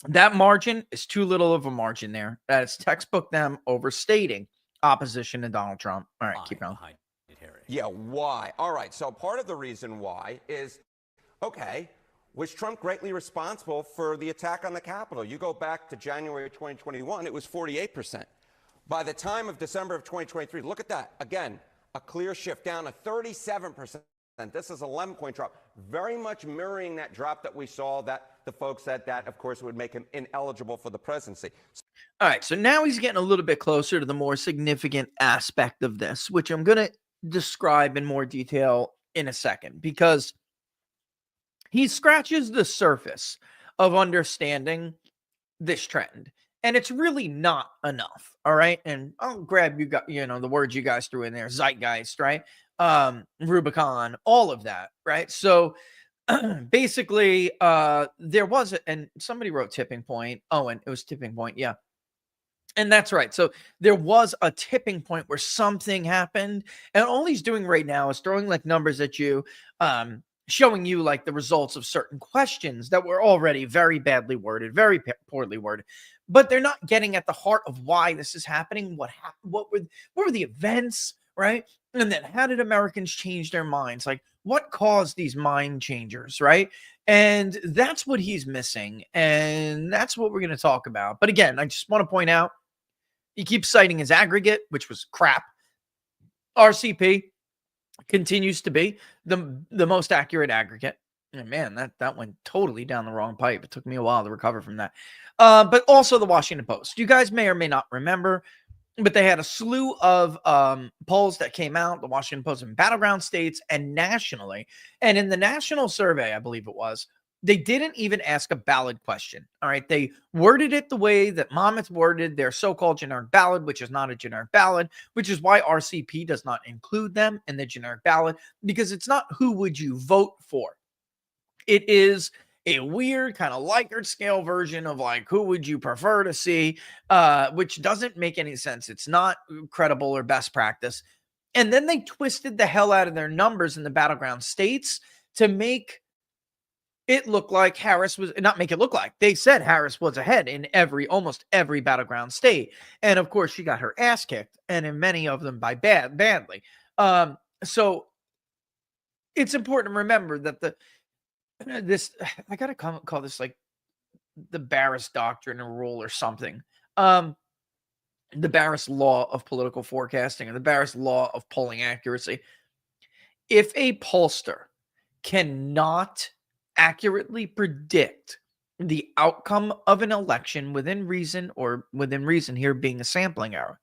That margin is too little of a margin there. That is textbook them overstating opposition to Donald Trump. All right, keep going. Yeah, why? All right, so part of the reason why is, okay, was Trump greatly responsible for the attack on the Capitol? You go back to January of 2021, it was 48%. By the time of December of 2023, look at that. Again, a clear shift down to 37%. This is an 11-point drop, very much mirroring that drop that we saw that the folks said that, of course, would make him ineligible for the presidency. All right, so now he's getting a little bit closer to the more significant aspect of this, which I'm going to describe in more detail in a second, because he scratches the surface of understanding this trend, and it's really not enough. All right, and I'll grab the words you guys threw in there: zeitgeist, right? Rubicon, all of that, right? So basically, there was and somebody wrote tipping point. Oh, and it was tipping point, yeah. And that's right. So there was a tipping point where something happened, and all he's doing right now is throwing like numbers at you, showing you like the results of certain questions that were already very badly worded, very poorly worded, but they're not getting at the heart of why this is happening. What happened? What were the events, right? And then how did Americans change their minds? Like, what caused these mind changers, right? And that's what he's missing, and that's what we're going to talk about. But again, I just want to point out, he keeps citing his aggregate, which was crap. RCP continues to be the most accurate aggregate. And man, that went totally down the wrong pipe. It took me a while to recover from that. But also the Washington Post. You guys may or may not remember, but they had a slew of polls that came out, the Washington Post, in battleground states and nationally. And in the national survey, I believe it was, they didn't even ask a ballot question. All right. They worded it the way that Monmouth worded their so-called generic ballot, which is not a generic ballot, which is why RCP does not include them in the generic ballot, because it's not who would you vote for. It is a weird kind of Likert scale version of like, who would you prefer to see, which doesn't make any sense. It's not credible or best practice. And then they twisted the hell out of their numbers in the battleground states to make it look like Harris was, not make it look like, they said Harris was ahead in almost every battleground state. And of course she got her ass kicked, and in many of them by badly. So it's important to remember that I gotta call this like the Barris doctrine or rule or something. The Barris law of political forecasting, or the Barris law of polling accuracy. If a pollster cannot accurately predict the outcome of an election within reason, or within reason here being a sampling error,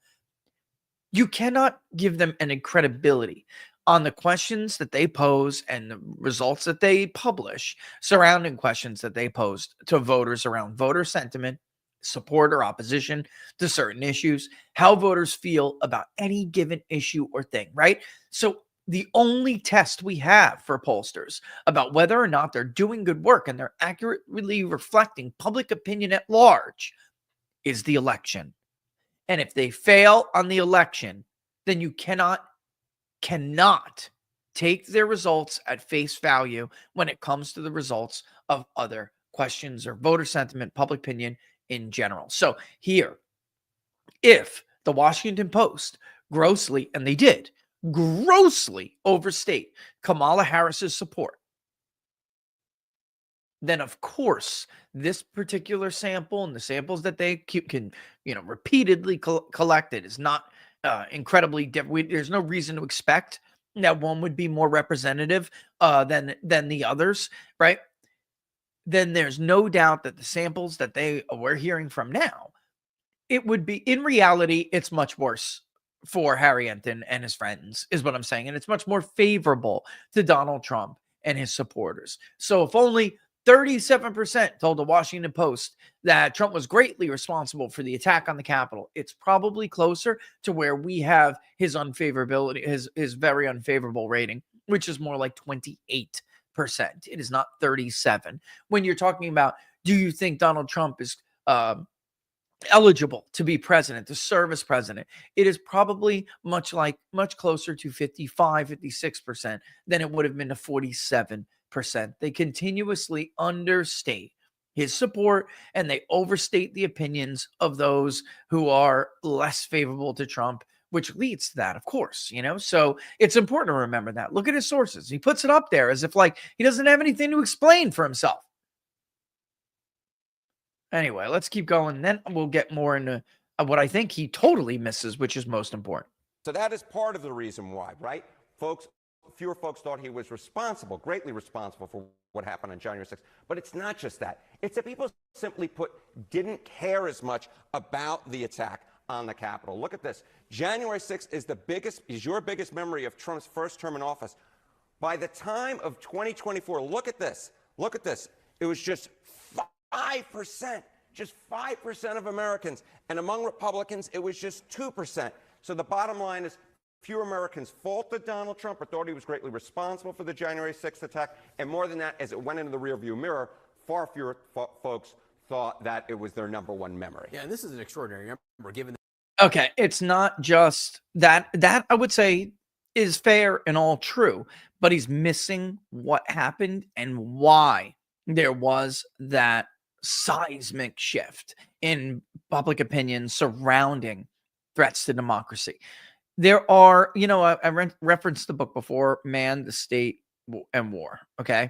you cannot give them any credibility on the questions that they pose and the results that they publish surrounding questions that they pose to voters around voter sentiment, support or opposition to certain issues, how voters feel about any given issue or thing, right? So the only test we have for pollsters about whether or not they're doing good work and they're accurately reflecting public opinion at large is the election. And if they fail on the election, then you cannot take their results at face value when it comes to the results of other questions or voter sentiment, public opinion in general. So here, if the Washington Post grossly, and they did, grossly overstate Kamala Harris's support, then of course this particular sample and the samples that they can repeatedly collected is not incredibly different. There's no reason to expect that one would be more representative than the others, right? Then there's no doubt that the samples that we're hearing from now, it would be, in reality, it's much worse for Harry Enten and his friends, is what I'm saying. And it's much more favorable to Donald Trump and his supporters. So if only 37% told the Washington Post that Trump was greatly responsible for the attack on the Capitol, it's probably closer to where we have his unfavorability, his very unfavorable rating, which is more like 28%. It is not 37. When you're talking about, do you think Donald Trump is eligible to be president, to serve as president, it is probably much closer to 55, 56% than it would have been to 47%. They continuously understate his support and they overstate the opinions of those who are less favorable to Trump, which leads to that, of course, so it's important to remember that. Look at his sources. He puts it up there as if like he doesn't have anything to explain for himself. Anyway, let's keep going. Then we'll get more into what I think he totally misses, which is most important. So that is part of the reason why, right? Fewer folks thought he was responsible, greatly responsible for what happened on January 6th. But it's not just that. It's that people simply put didn't care as much about the attack on the Capitol. Look at this. January 6th is your biggest memory of Trump's first term in office. By the time of 2024, look at this. Look at this. It was just 5%, just 5% of Americans. And among Republicans, it was just 2%. So the bottom line is fewer Americans faulted Donald Trump or thought he was greatly responsible for the January 6th attack. And more than that, as it went into the rearview mirror, far fewer folks thought that it was their number one memory. Yeah, and this is an extraordinary number given Okay, it's not just that. That I would say is fair and all true, but he's missing what happened and why there was that seismic shift in public opinion surrounding threats to democracy. There are, I referenced the book before, Man, the State, and War, okay?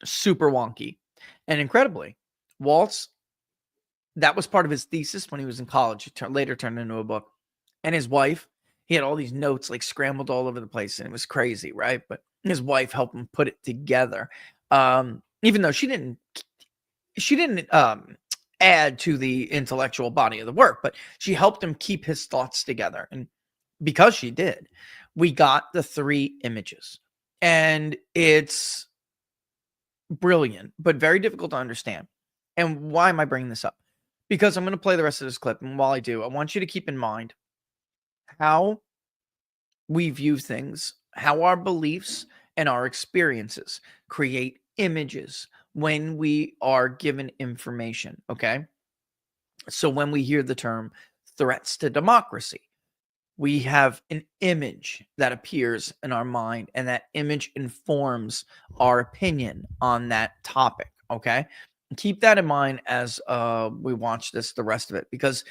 Super wonky. And incredibly, Waltz, that was part of his thesis when he was in college. It later turned into a book. And his wife, he had all these notes like scrambled all over the place, and it was crazy, right? But his wife helped him put it together. Even though she didn't add to the intellectual body of the work, but she helped him keep his thoughts together. And because she did, we got the 3 images. And it's brilliant, but very difficult to understand. And why am I bringing this up? Because I'm going to play the rest of this clip. And while I do, I want you to keep in mind how we view things, how our beliefs and our experiences create images when we are given information, okay? So when we hear the term threats to democracy, we have an image that appears in our mind, and that image informs our opinion on that topic, okay? Keep that in mind as we watch the rest of it, because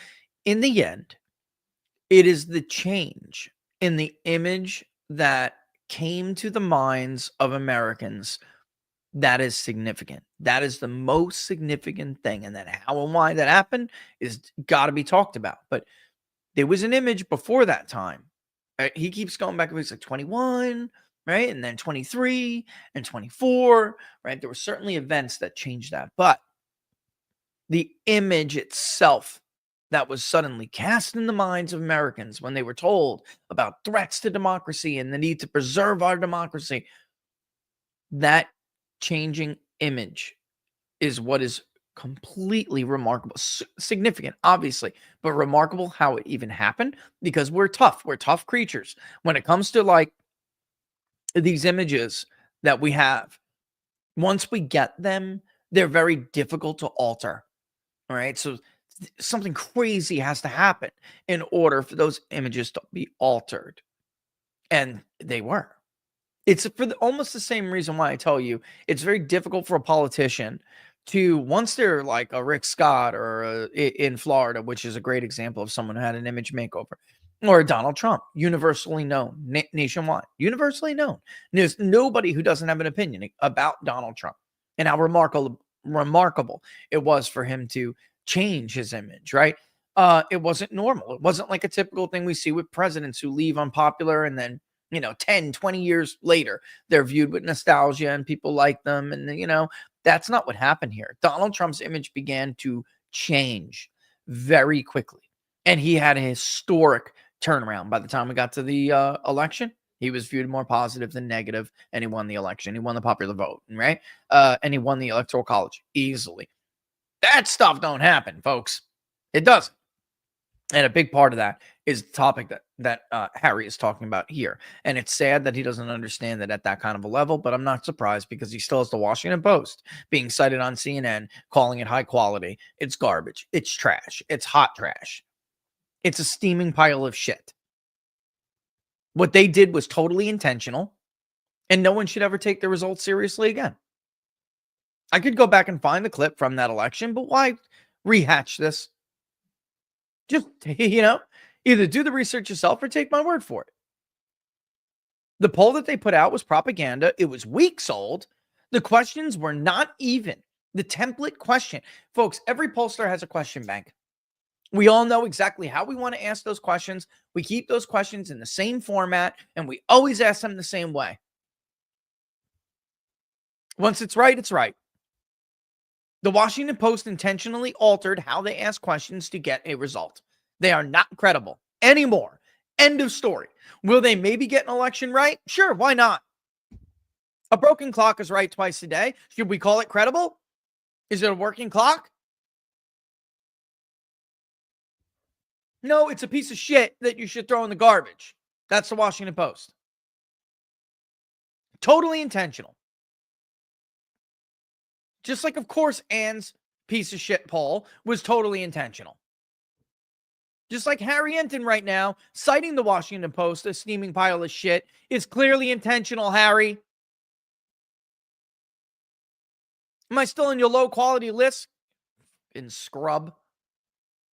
in the end, it is the change in the image that came to the minds of Americans that is significant. That is the most significant thing. And then how and why that happened is got to be talked about. But there was an image before that time. Right? He keeps going back. It's like 21, right? And then 23 and 24, right? There were certainly events that changed that. But the image itself that was suddenly cast in the minds of Americans when they were told about threats to democracy and the need to preserve our democracy, that changing image is what is completely remarkable, significant, obviously, but remarkable how it even happened, because we're tough creatures when it comes to like these images that we have. Once we get them, they're very difficult to alter. All right, so something crazy has to happen in order for those images to be altered, and they were. It's for almost the same reason why I tell you it's very difficult for a politician to, once they're like a Rick Scott or in Florida, which is a great example of someone who had an image makeover, or Donald Trump, universally known, nationwide, universally known. There's nobody who doesn't have an opinion about Donald Trump. and how remarkable it was for him to change his image, right? It wasn't normal. It wasn't like a typical thing we see with presidents who leave unpopular and then, 10, 20 years later, they're viewed with nostalgia and people like them. And, that's not what happened here. Donald Trump's image began to change very quickly. And he had a historic turnaround by the time we got to the election. He was viewed more positive than negative, and he won the election. He won the popular vote, right? And he won the electoral college easily. That stuff don't happen, folks. It doesn't. And a big part of that is the topic that Harry is talking about here. And it's sad that he doesn't understand that at that kind of a level, but I'm not surprised because he still has the Washington Post being cited on CNN, calling it high quality. It's garbage. It's trash. It's hot trash. It's a steaming pile of shit. What they did was totally intentional, and no one should ever take the results seriously again. I could go back and find the clip from that election, but why rehash this? Just, either do the research yourself or take my word for it. The poll that they put out was propaganda. It was weeks old. The questions were not even the template question. Folks, every pollster has a question bank. We all know exactly how we want to ask those questions. We keep those questions in the same format, and we always ask them the same way. Once it's right, it's right. The Washington Post intentionally altered how they ask questions to get a result. They are not credible anymore. End of story. Will they maybe get an election right? Sure, why not? A broken clock is right twice a day. Should we call it credible? Is it a working clock? No, it's a piece of shit that you should throw in the garbage. That's the Washington Post. Totally intentional. Just like, of course, Ann's piece of shit poll was totally intentional. Just like Harry Enton right now, citing the Washington Post, a steaming pile of shit, is clearly intentional, Harry. Am I still in your low-quality list? In scrub.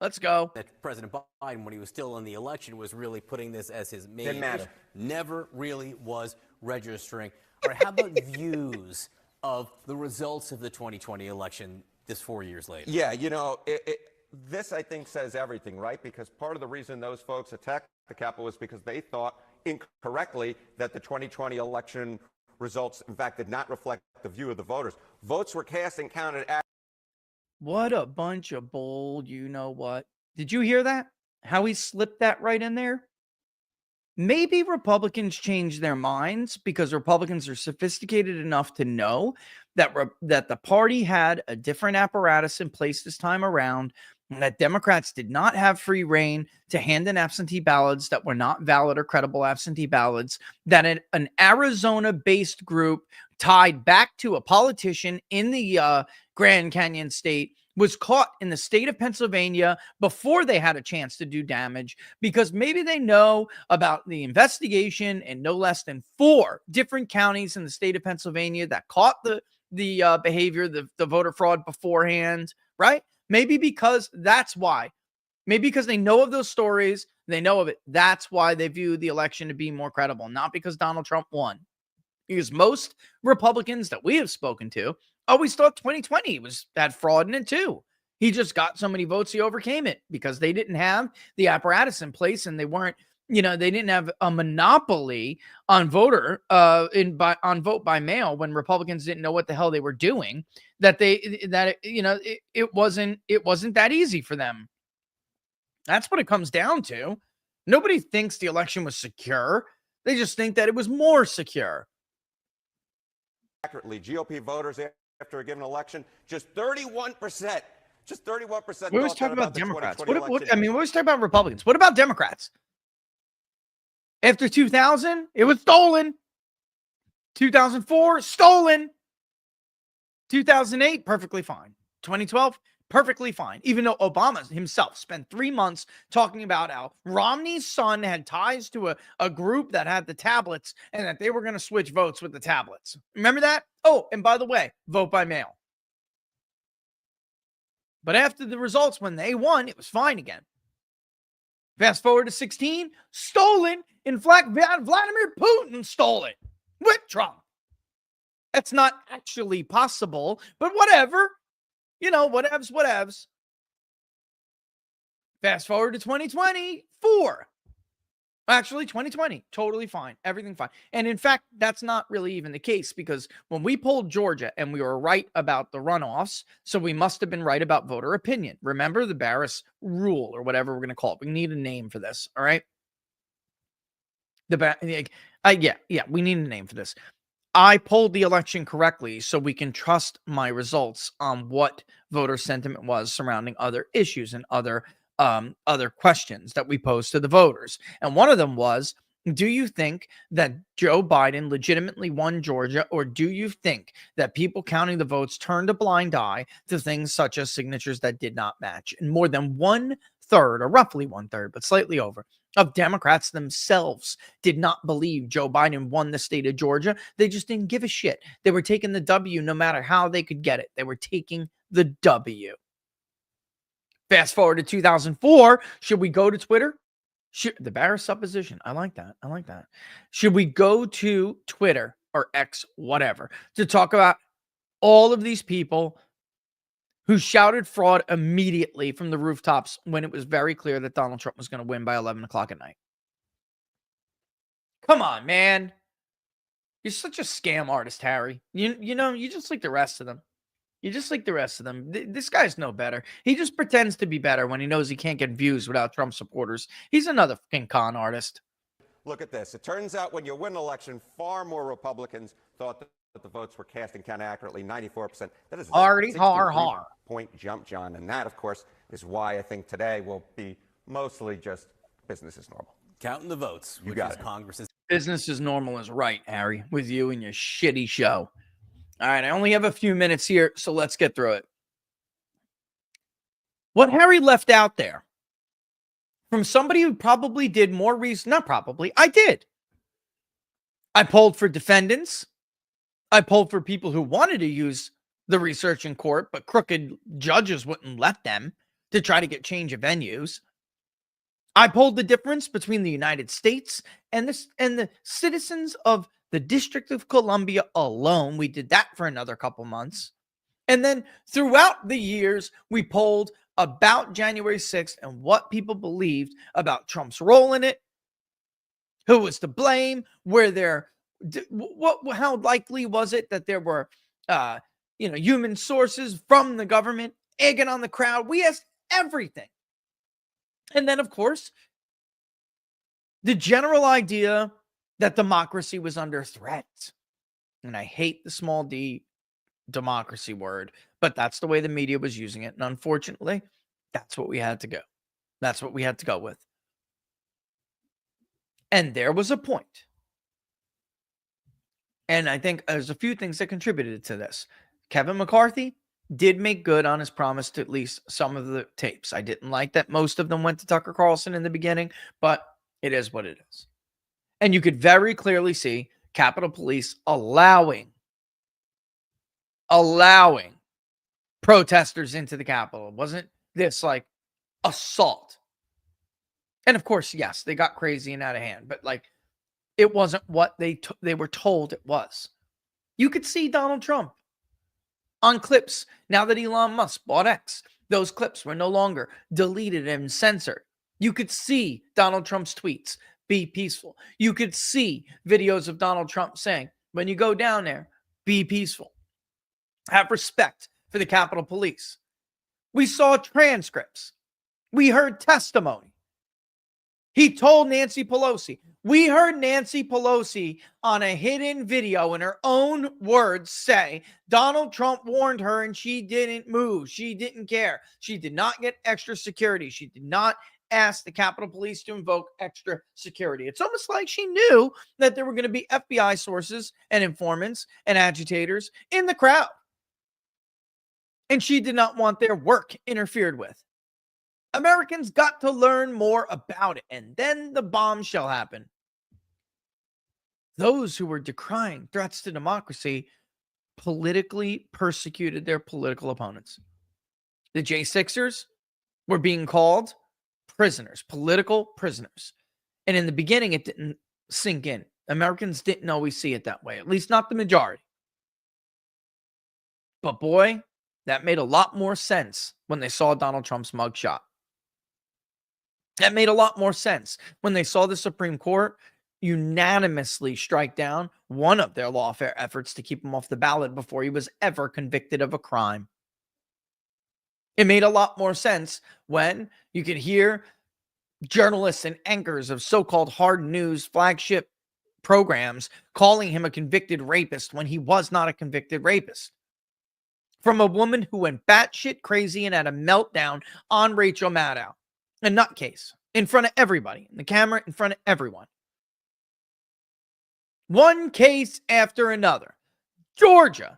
Let's go. That President Biden, when he was still in the election, was really putting this as his main Didn't matter. issue. Never really was registering. All right, how about views of the results of the 2020 election this 4 years later? Yeah, this, I think, says everything, right? Because part of the reason those folks attacked the Capitol was because they thought incorrectly that the 2020 election results, in fact, did not reflect the view of the voters. Votes were cast and counted. What a bunch of bull, you know what? Did you hear that? How he slipped that right in there? Maybe Republicans changed their minds because Republicans are sophisticated enough to know that the party had a different apparatus in place this time around, and that Democrats did not have free reign to hand in absentee ballots that were not valid or credible absentee ballots, that an Arizona-based group tied back to a politician in the Grand Canyon state was caught in the state of Pennsylvania before they had a chance to do damage, because maybe they know about the investigation in no less than 4 different counties in the state of Pennsylvania that caught the behavior, the voter fraud beforehand, right? Maybe because that's why. Maybe because they know of those stories, they know of it. That's why they view the election to be more credible, not because Donald Trump won. Because most Republicans that we have spoken to always thought 2020 had fraud in it too. He just got so many votes, he overcame it because they didn't have the apparatus in place, and they weren't, they didn't have a monopoly on vote by mail when Republicans didn't know what the hell they were doing. It wasn't that easy for them. That's what it comes down to. Nobody thinks the election was secure. They just think that it was more secure. Accurately, GOP voters after a given election, just 31%. Just 31%. We always talk about Democrats. We always talk about Republicans. What about Democrats? After 2000, it was stolen. 2004, stolen. 2008, perfectly fine. 2012, perfectly fine. Even though Obama himself spent 3 months talking about how Romney's son had ties to a group that had the tablets and that they were going to switch votes with the tablets. Remember that? Oh, and by the way, vote by mail. But after the results, when they won, it was fine again. Fast forward to 16, stolen. In fact, Vladimir Putin stole it with Trump. That's not actually possible, but whatever. You know, whatevs. Fast forward to 2024. Actually, 2020, totally fine. Everything fine. And in fact, that's not really even the case, because when we polled Georgia and we were right about the runoffs, so we must have been right about voter opinion. Remember the Barris rule, or whatever we're going to call it. We need a name for this, all right? Yeah, we need a name for this. I polled the election correctly, so we can trust my results on what voter sentiment was surrounding other issues and other questions that we posed to the voters. And one of them was, do you think that Joe Biden legitimately won Georgia, or do you think that people counting the votes turned a blind eye to things such as signatures that did not match? And more than 1/3, or roughly 1/3, but slightly over, of Democrats themselves did not believe Joe Biden won the state of Georgia. They just didn't give a shit. They were taking the W no matter how they could get it. They were taking the W. Fast forward to 2004. Should we go to Twitter? The Barris supposition. I like that. Should we go to Twitter or X, whatever, to talk about all of these people who shouted fraud immediately from the rooftops when it was very clear that Donald Trump was going to win by 11 o'clock at night? Come on, man. You're such a scam artist, Harry. You know, you just like the rest of them. This guy's no better. He just pretends to be better when he knows he can't get views without Trump supporters. He's another fucking con artist. Look at this. It turns out when you win an election, far more Republicans thought that the votes were cast and counted accurately, 94%. That is a 63-point jump, John. And that, of course, is why I think today will be mostly just business as normal. Counting the votes. You got it. Congress's Business as normal is right, Harry, with you and your shitty show. All right, I only have a few minutes here, so let's get through it. What Harry left out there from somebody who probably did more research, not probably, I did. I polled for defendants. I polled for people who wanted to use the research in court, but crooked judges wouldn't let them, to try to get change of venues. I polled the difference between the United States and the citizens of the District of Columbia alone. We did that for another couple months. And then throughout the years, we polled about January 6th and what people believed about Trump's role in it, who was to blame, how likely was it that there were, human sources from the government egging on the crowd. We asked everything. And then, of course, the general idea that democracy was under threat. And I hate the small d democracy word, but that's the way the media was using it. And unfortunately, that's what we had to go. That's what we had to go with. And there was a point. And I think there's a few things that contributed to this. Kevin McCarthy did make good on his promise to at least some of the tapes. I didn't like that most of them went to Tucker Carlson in the beginning, but it is what it is. And you could very clearly see Capitol Police allowing protesters into the Capitol. It wasn't this like assault. And of course, yes, they got crazy and out of hand, but like it wasn't what they were told it was. You could see Donald Trump on clips now that Elon Musk bought X. Those clips were no longer deleted and censored. You could see Donald Trump's tweets. Be peaceful. You could see videos of Donald Trump saying, when you go down there, be peaceful. Have respect for the Capitol Police. We saw transcripts. We heard testimony. He told Nancy Pelosi. We heard Nancy Pelosi on a hidden video in her own words say Donald Trump warned her and she didn't move. She didn't care. She did not get extra security. She did not asked the Capitol Police to invoke extra security. It's almost like she knew that there were going to be FBI sources and informants and agitators in the crowd. And she did not want their work interfered with. Americans got to learn more about it. And then the bombshell happened. Those who were decrying threats to democracy politically persecuted their political opponents. The J6ers were being called prisoners, political prisoners. And in the beginning, it didn't sink in. Americans didn't always see it that way, at least not the majority. But boy, that made a lot more sense when they saw Donald Trump's mugshot. That made a lot more sense when they saw the Supreme Court unanimously strike down one of their lawfare efforts to keep him off the ballot before he was ever convicted of a crime. It made a lot more sense when you could hear journalists and anchors of so-called hard news flagship programs calling him a convicted rapist when he was not a convicted rapist. From a woman who went batshit crazy and had a meltdown on Rachel Maddow. A nutcase in front of everybody, in the camera, in front of everyone. One case after another. Georgia,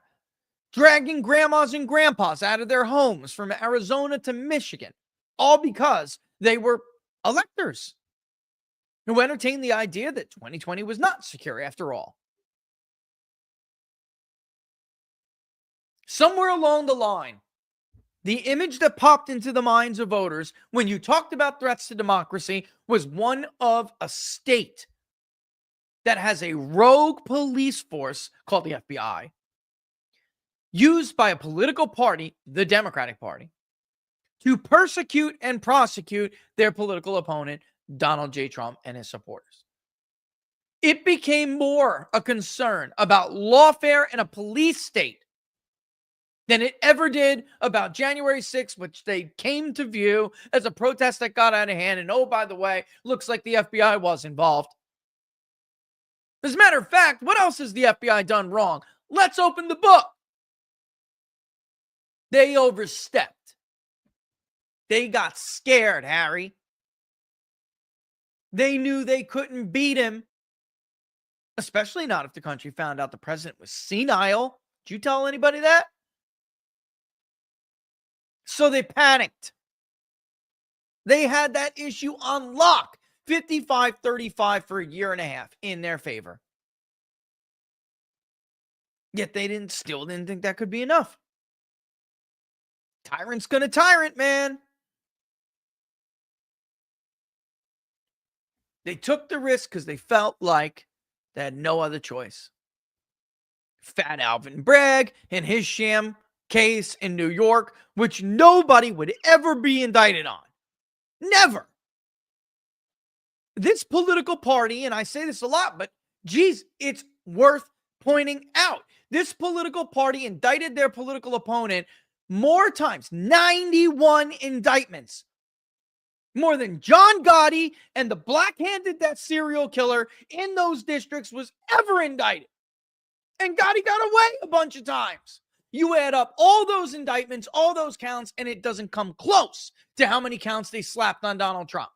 dragging grandmas and grandpas out of their homes from Arizona to Michigan, all because they were electors who entertained the idea that 2020 was not secure after all. Somewhere along the line, the image that popped into the minds of voters when you talked about threats to democracy was one of a state that has a rogue police force called the FBI, used by a political party, the Democratic Party, to persecute and prosecute their political opponent, Donald J. Trump and his supporters. It became more a concern about lawfare in a police state than it ever did about January 6th, which they came to view as a protest that got out of hand. And oh, by the way, looks like the FBI was involved. As a matter of fact, what else has the FBI done wrong? Let's open the book. They overstepped. They got scared, Harry. They knew they couldn't beat him, especially not if the country found out the president was senile. Did you tell anybody that? So they panicked. They had that issue on lock, 55-35 for a year and a half in their favor. Yet they still didn't think that could be enough. Tyrant's gonna tyrant, man. They took the risk because they felt like they had no other choice. Fat Alvin Bragg and his sham case in New York, which nobody would ever be indicted on. Never. This political party, and I say this a lot, but geez, it's worth pointing out. This political party indicted their political opponent more times, 91 indictments. More than John Gotti and the black-handed that serial killer in those districts was ever indicted. And Gotti got away a bunch of times. You add up all those indictments, all those counts, and it doesn't come close to how many counts they slapped on Donald Trump.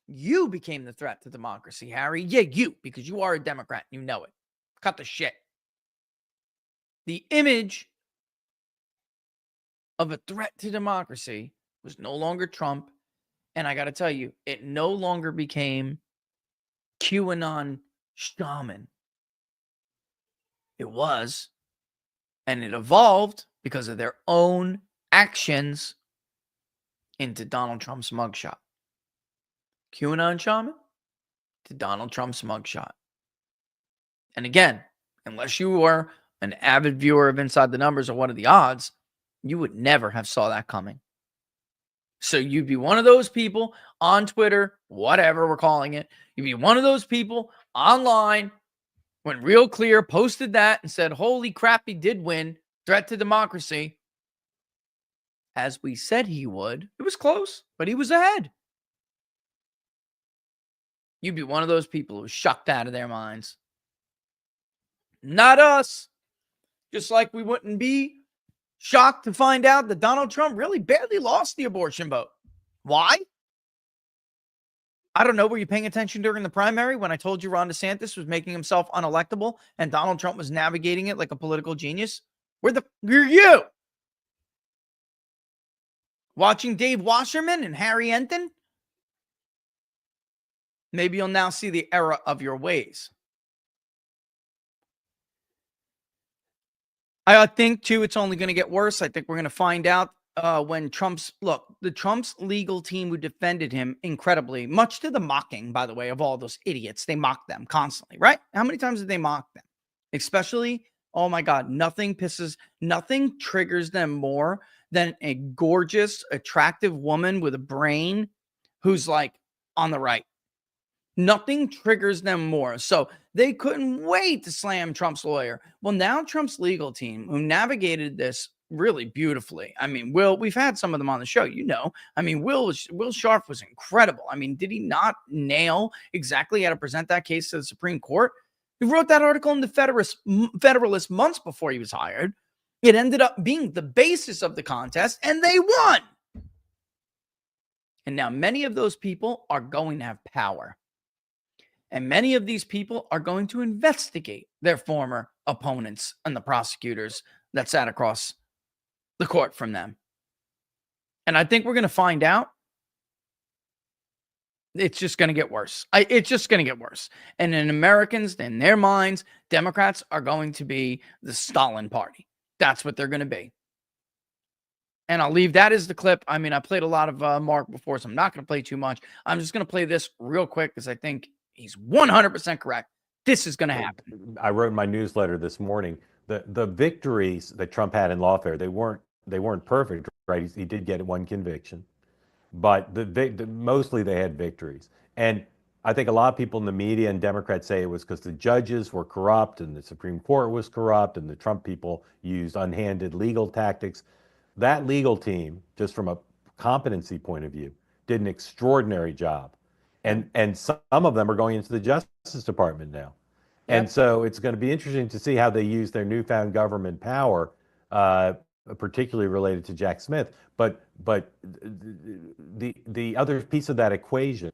You became the threat to democracy, Harry. Yeah, you, because you are a Democrat. You know it. Cut the shit. The image of a threat to democracy was no longer Trump. And I got to tell you, it no longer became QAnon shaman. It was, and it evolved because of their own actions into Donald Trump's mugshot. QAnon shaman to Donald Trump's mugshot. And again, unless you are an avid viewer of Inside the Numbers or What Are the Odds, you would never have saw that coming. So you'd be one of those people on Twitter, whatever we're calling it. You'd be one of those people online when Real Clear posted that and said, holy crap, he did win. Threat to democracy. As we said he would. It was close, but he was ahead. You'd be one of those people who was shucked out of their minds. Not us. Just like we wouldn't be shocked to find out that Donald Trump really barely lost the abortion vote. Why? I don't know. Were you paying attention during the primary when I told you Ron DeSantis was making himself unelectable and Donald Trump was navigating it like a political genius? Where were you? Watching Dave Wasserman and Harry Enton? Maybe you'll now see the error of your ways. I think, too, it's only going to get worse. I think we're going to find out when Trump's legal team who defended him incredibly, much to the mocking, by the way, of all those idiots. They mock them constantly, right? How many times did they mock them? Especially Oh my God, nothing triggers them more than a gorgeous, attractive woman with a brain who's like on the right. Nothing triggers them more. So they couldn't wait to slam Trump's lawyer. Well, now Trump's legal team, who navigated this really beautifully. I mean, we've had some of them on the show, you know. I mean, Will Sharf was incredible. I mean, did he not nail exactly how to present that case to the Supreme Court? He wrote that article in the Federalist months before he was hired. It ended up being the basis of the contest, and they won. And now many of those people are going to have power. And many of these people are going to investigate their former opponents and the prosecutors that sat across the court from them. And I think we're going to find out it's just going to get worse. It's just going to get worse. And in Americans, in their minds, Democrats are going to be the Stalin party. That's what they're going to be. And I'll leave that as the clip. I mean, I played a lot of Mark before, so I'm not going to play too much. I'm just going to play this real quick because I think he's 100% correct. This is going to happen. I wrote in my newsletter this morning the victories that Trump had in Lawfare, they weren't perfect, right? He did get one conviction, but mostly they had victories. And I think a lot of people in the media and Democrats say it was because the judges were corrupt and the Supreme Court was corrupt and the Trump people used unhanded legal tactics. That legal team, just from a competency point of view, did an extraordinary job. And some of them are going into the Justice Department now. Yep. And so it's going to be interesting to see how they use their newfound government power, particularly related to Jack Smith. But the other piece of that equation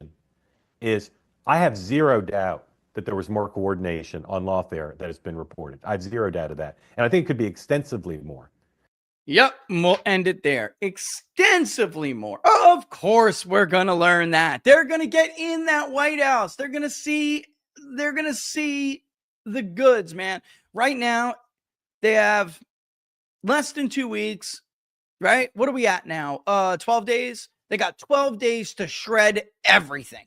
is I have zero doubt that there was more coordination on Lawfare that has been reported. I have zero doubt of that. And I think it could be extensively more. Yep, we'll end it there. Extensively more. Of course, we're going to learn that. They're going to get in that White House. They're going to see the goods, man. Right now, they have less than 2 weeks, right? What are we at now? 12 days? They got 12 days to shred everything.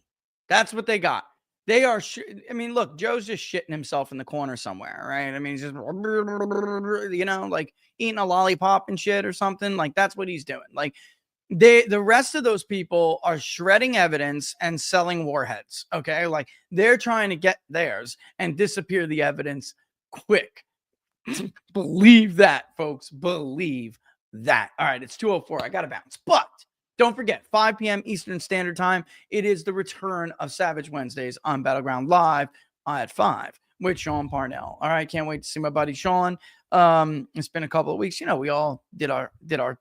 That's what they got. They are, I mean, look, Joe's just shitting himself in the corner somewhere, right? I mean, he's just, you know, like eating a lollipop and shit or something. Like, that's what he's doing. Like, the rest of those people are shredding evidence and selling warheads, okay? Like, they're trying to get theirs and disappear the evidence quick. Believe that, folks. Believe that. All right, it's 2:04. I got to bounce. But don't forget, 5 p.m. Eastern Standard Time, it is the return of Savage Wednesdays on Battleground Live at 5 with Sean Parnell. All right, can't wait to see my buddy Sean. It's been a couple of weeks. You know, we all did our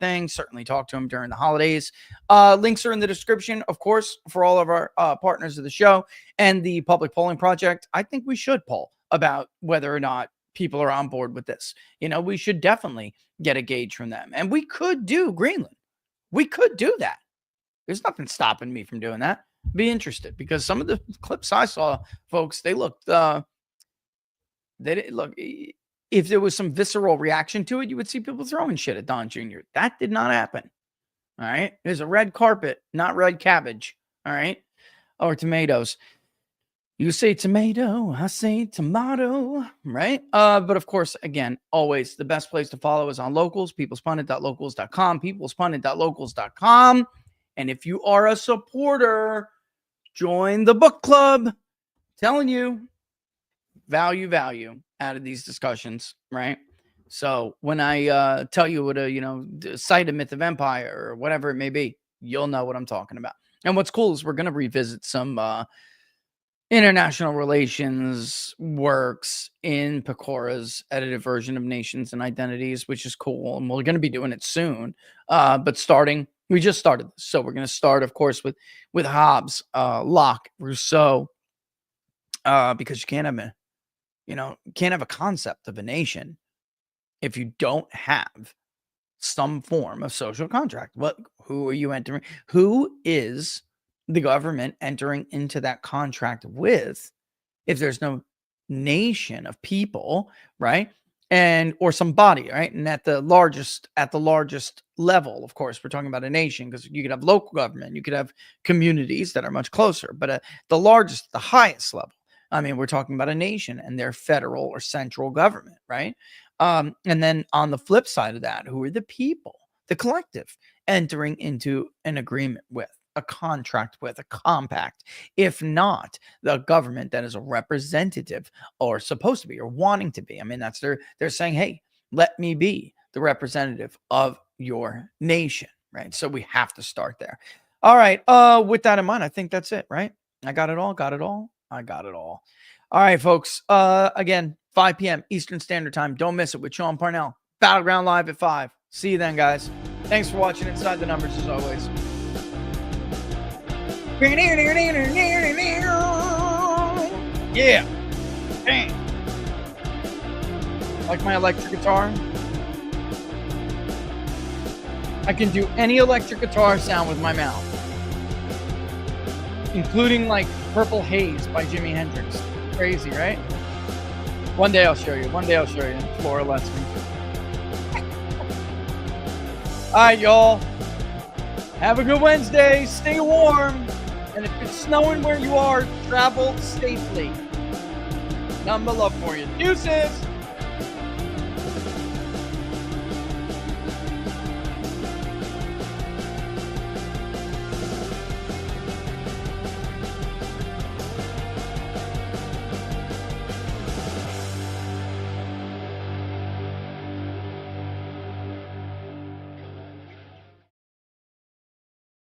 thing. Certainly talked to him during the holidays. Links are in the description, of course, for all of our partners of the show and the public polling project. I think we should poll about whether or not people are on board with this. You know, we should definitely get a gauge from them. And we could do Greenland. We could do that. There's nothing stopping me from doing that. Be interested because some of the clips I saw, folks, they looked, they didn't look. If there was some visceral reaction to it, you would see people throwing shit at Don Jr. That did not happen. All right. There's a red carpet, not red cabbage. All right. Or tomatoes. You say tomato, I say tomato, right? But of course, again, always the best place to follow is on Locals, peoplespunnit.locals.com, peoplespunnit.locals.com. And if you are a supporter, join the book club. I'm telling you, value out of these discussions, right? So when I tell you what cite a myth of empire or whatever it may be, you'll know what I'm talking about. And what's cool is we're going to revisit some international relations works in Pecora's edited version of Nations and Identities, which is cool. And we're going to be doing it soon. But we just started this. So we're going to start, of course, with Hobbes, Locke, Rousseau, because you can't have a concept of a nation if you don't have some form of social contract. Who are you entering? Who is the government entering into that contract with if there's no nation of people, right? Or some body, right? And at the largest level, of course, we're talking about a nation because you could have local government, you could have communities that are much closer, but at the highest level, I mean, we're talking about a nation and their federal or central government, right? And then on the flip side of that, who are the people, the collective, entering into an agreement with, a contract with, a compact, if not the government that is a representative or supposed to be or wanting to be. I mean, they're saying, hey, let me be the representative of your nation, right? So we have to start there. All right. With that in mind, I think that's it, right? I got it all. I got it all. All right, folks. Again, 5 p.m. Eastern Standard Time. Don't miss it with Sean Parnell. Battleground Live at 5. See you then, guys. Thanks for watching Inside the Numbers, as always. Yeah. Bang. Like my electric guitar? I can do any electric guitar sound with my mouth, including like Purple Haze by Jimi Hendrix. Crazy, right? One day I'll show you. Flora lets me. All right, y'all. Have a good Wednesday. Stay warm. And if it's snowing where you are, travel safely. None but love for you. Deuces.